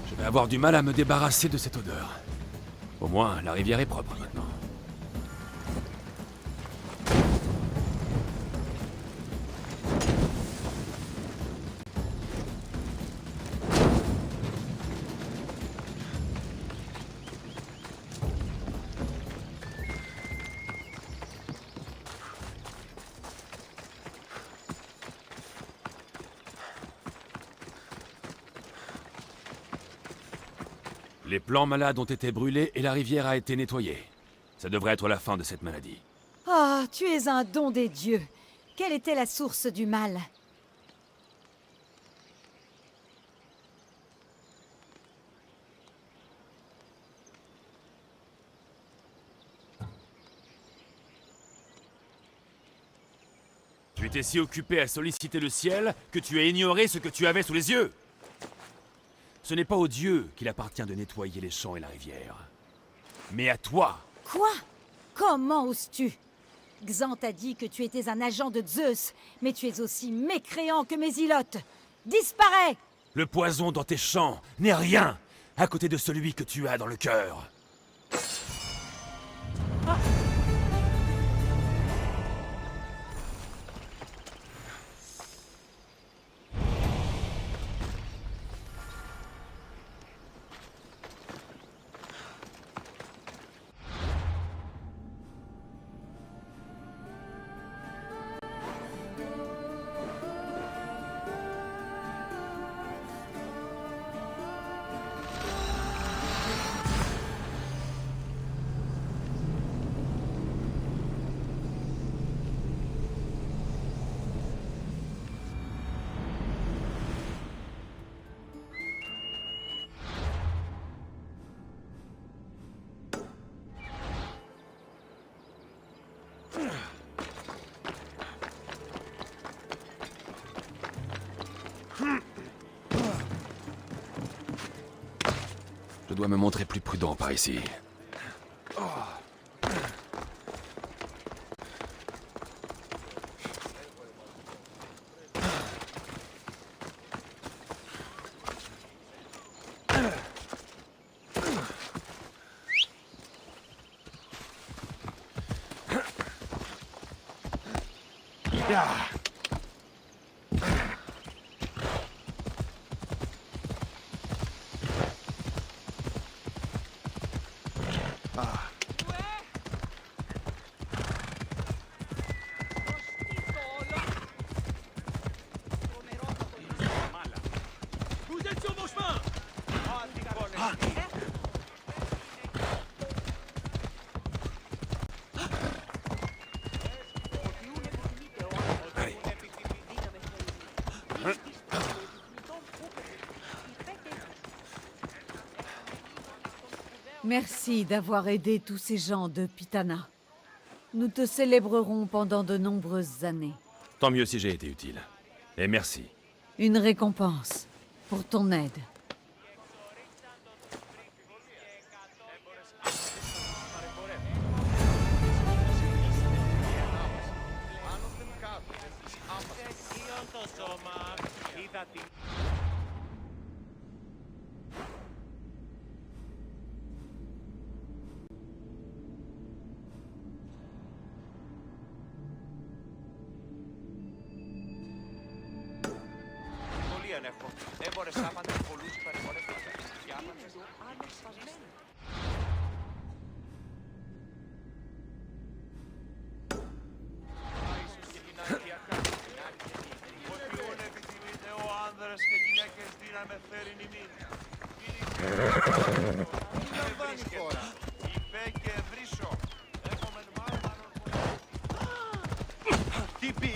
Je vais avoir du mal à me débarrasser de cette odeur. Au moins, la rivière est propre maintenant. Les plants malades ont été brûlés et la rivière a été nettoyée. Ça devrait être la fin de cette maladie. Oh, tu es un don des dieux. Quelle était la source du mal? Tu étais si occupé à solliciter le ciel que tu as ignoré ce que tu avais sous les yeux. Ce n'est pas aux dieux qu'il appartient de nettoyer les champs et la rivière, mais à toi. Quoi? Comment oses-tu? Xant a dit que tu étais un agent de Zeus, mais tu es aussi mécréant que mes ilotes. Disparais! Le poison dans tes champs n'est rien à côté de celui que tu as dans le cœur. Je dois me montrer plus prudent par ici. Vous êtes sur mon chemin! Merci d'avoir aidé tous ces gens de Pitana. Nous te célébrerons pendant de nombreuses années. Tant mieux si j'ai été utile. Et merci. Une récompense pour ton aide. Έμπορες άπαντε πολλούς υπερβολεύματα. Και άπαντε του ανεσπασμένοι. Ίσως και γυναικιακά. Όποιον επιθυμείτε ο άνδρας και γυναίκες δύναμε φέρει νημήν. Τι λαμβάνει η χώρα. Υπέ και βρίσω. Έχουμε μάλλον τι πει.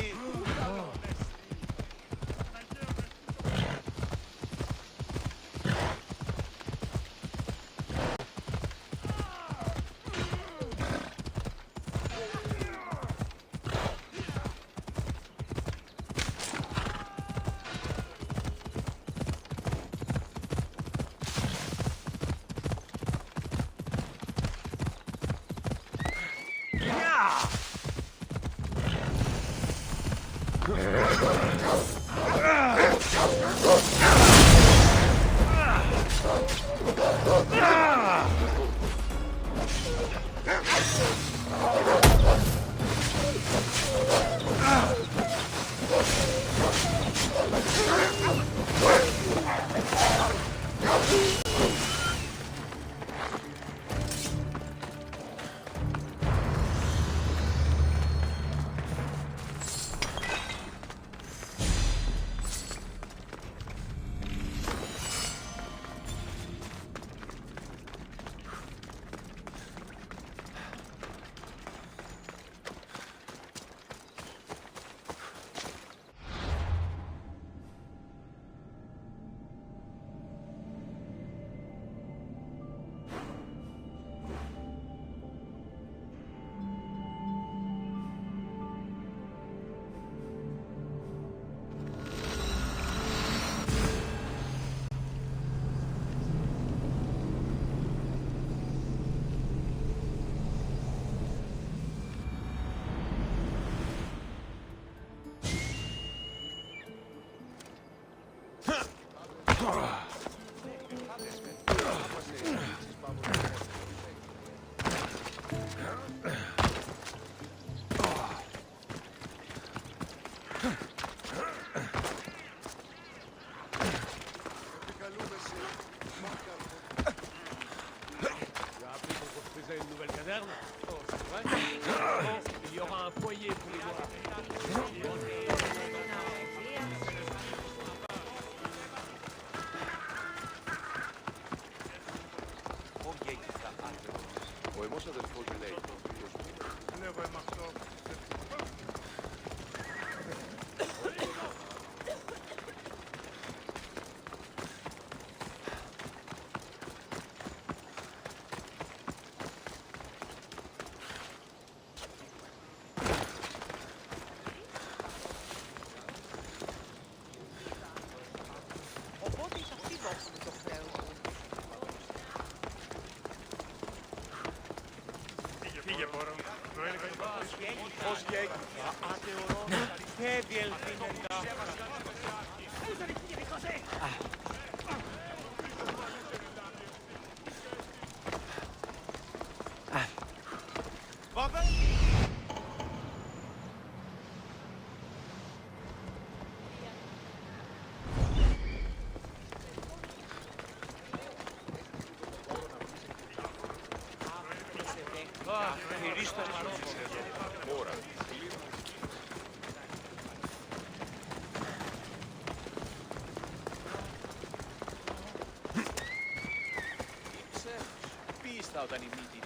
Πίστα όταν η μύτη.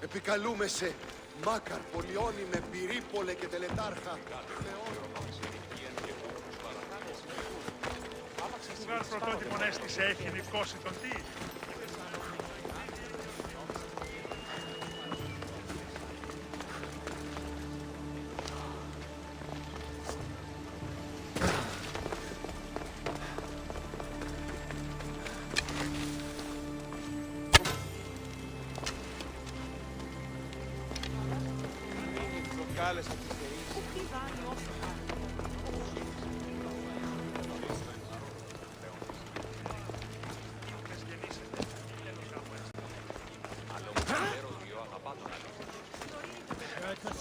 Επικαλούμεσαι, Μάκαρ Πολιώνη με Πυρίπολε και Τελετάρχα. Πουγάρ πρωτότυπον έστησε έχει νικώσει τον τι. Κάλεσε τις θεήσεις.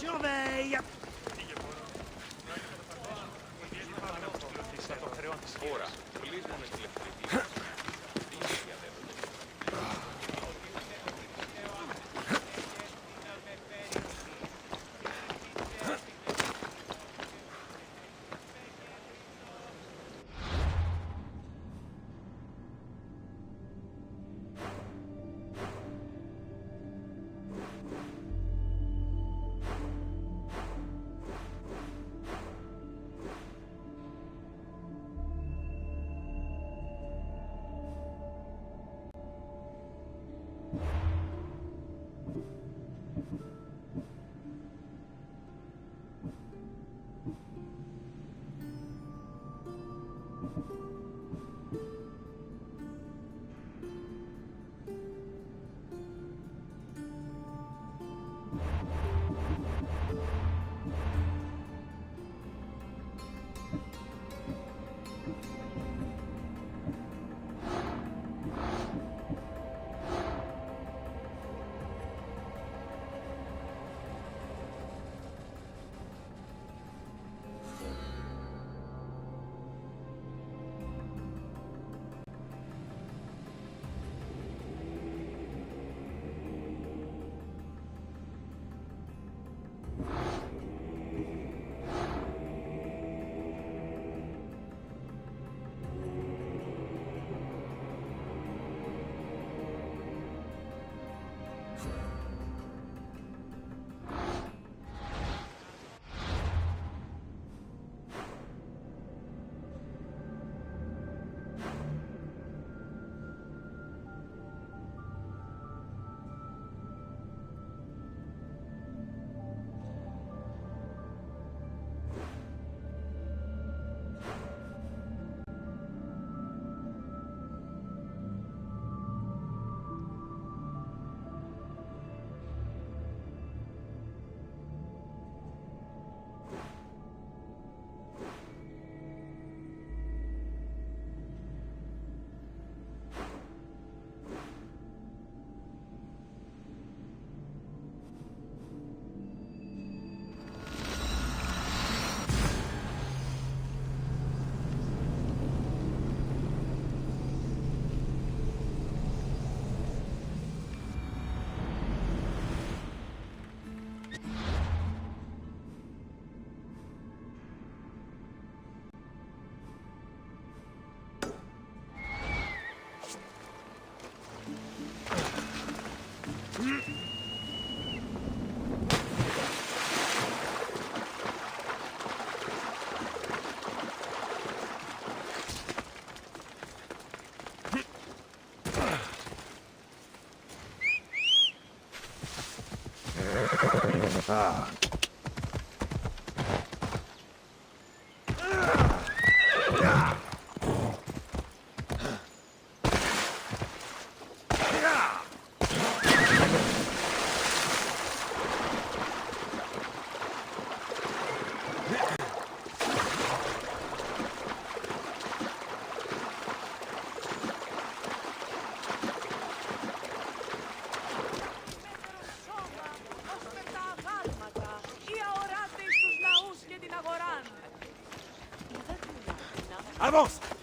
Surveille! Ora, κλείσμα με τηλεφωνική. Ah. avance!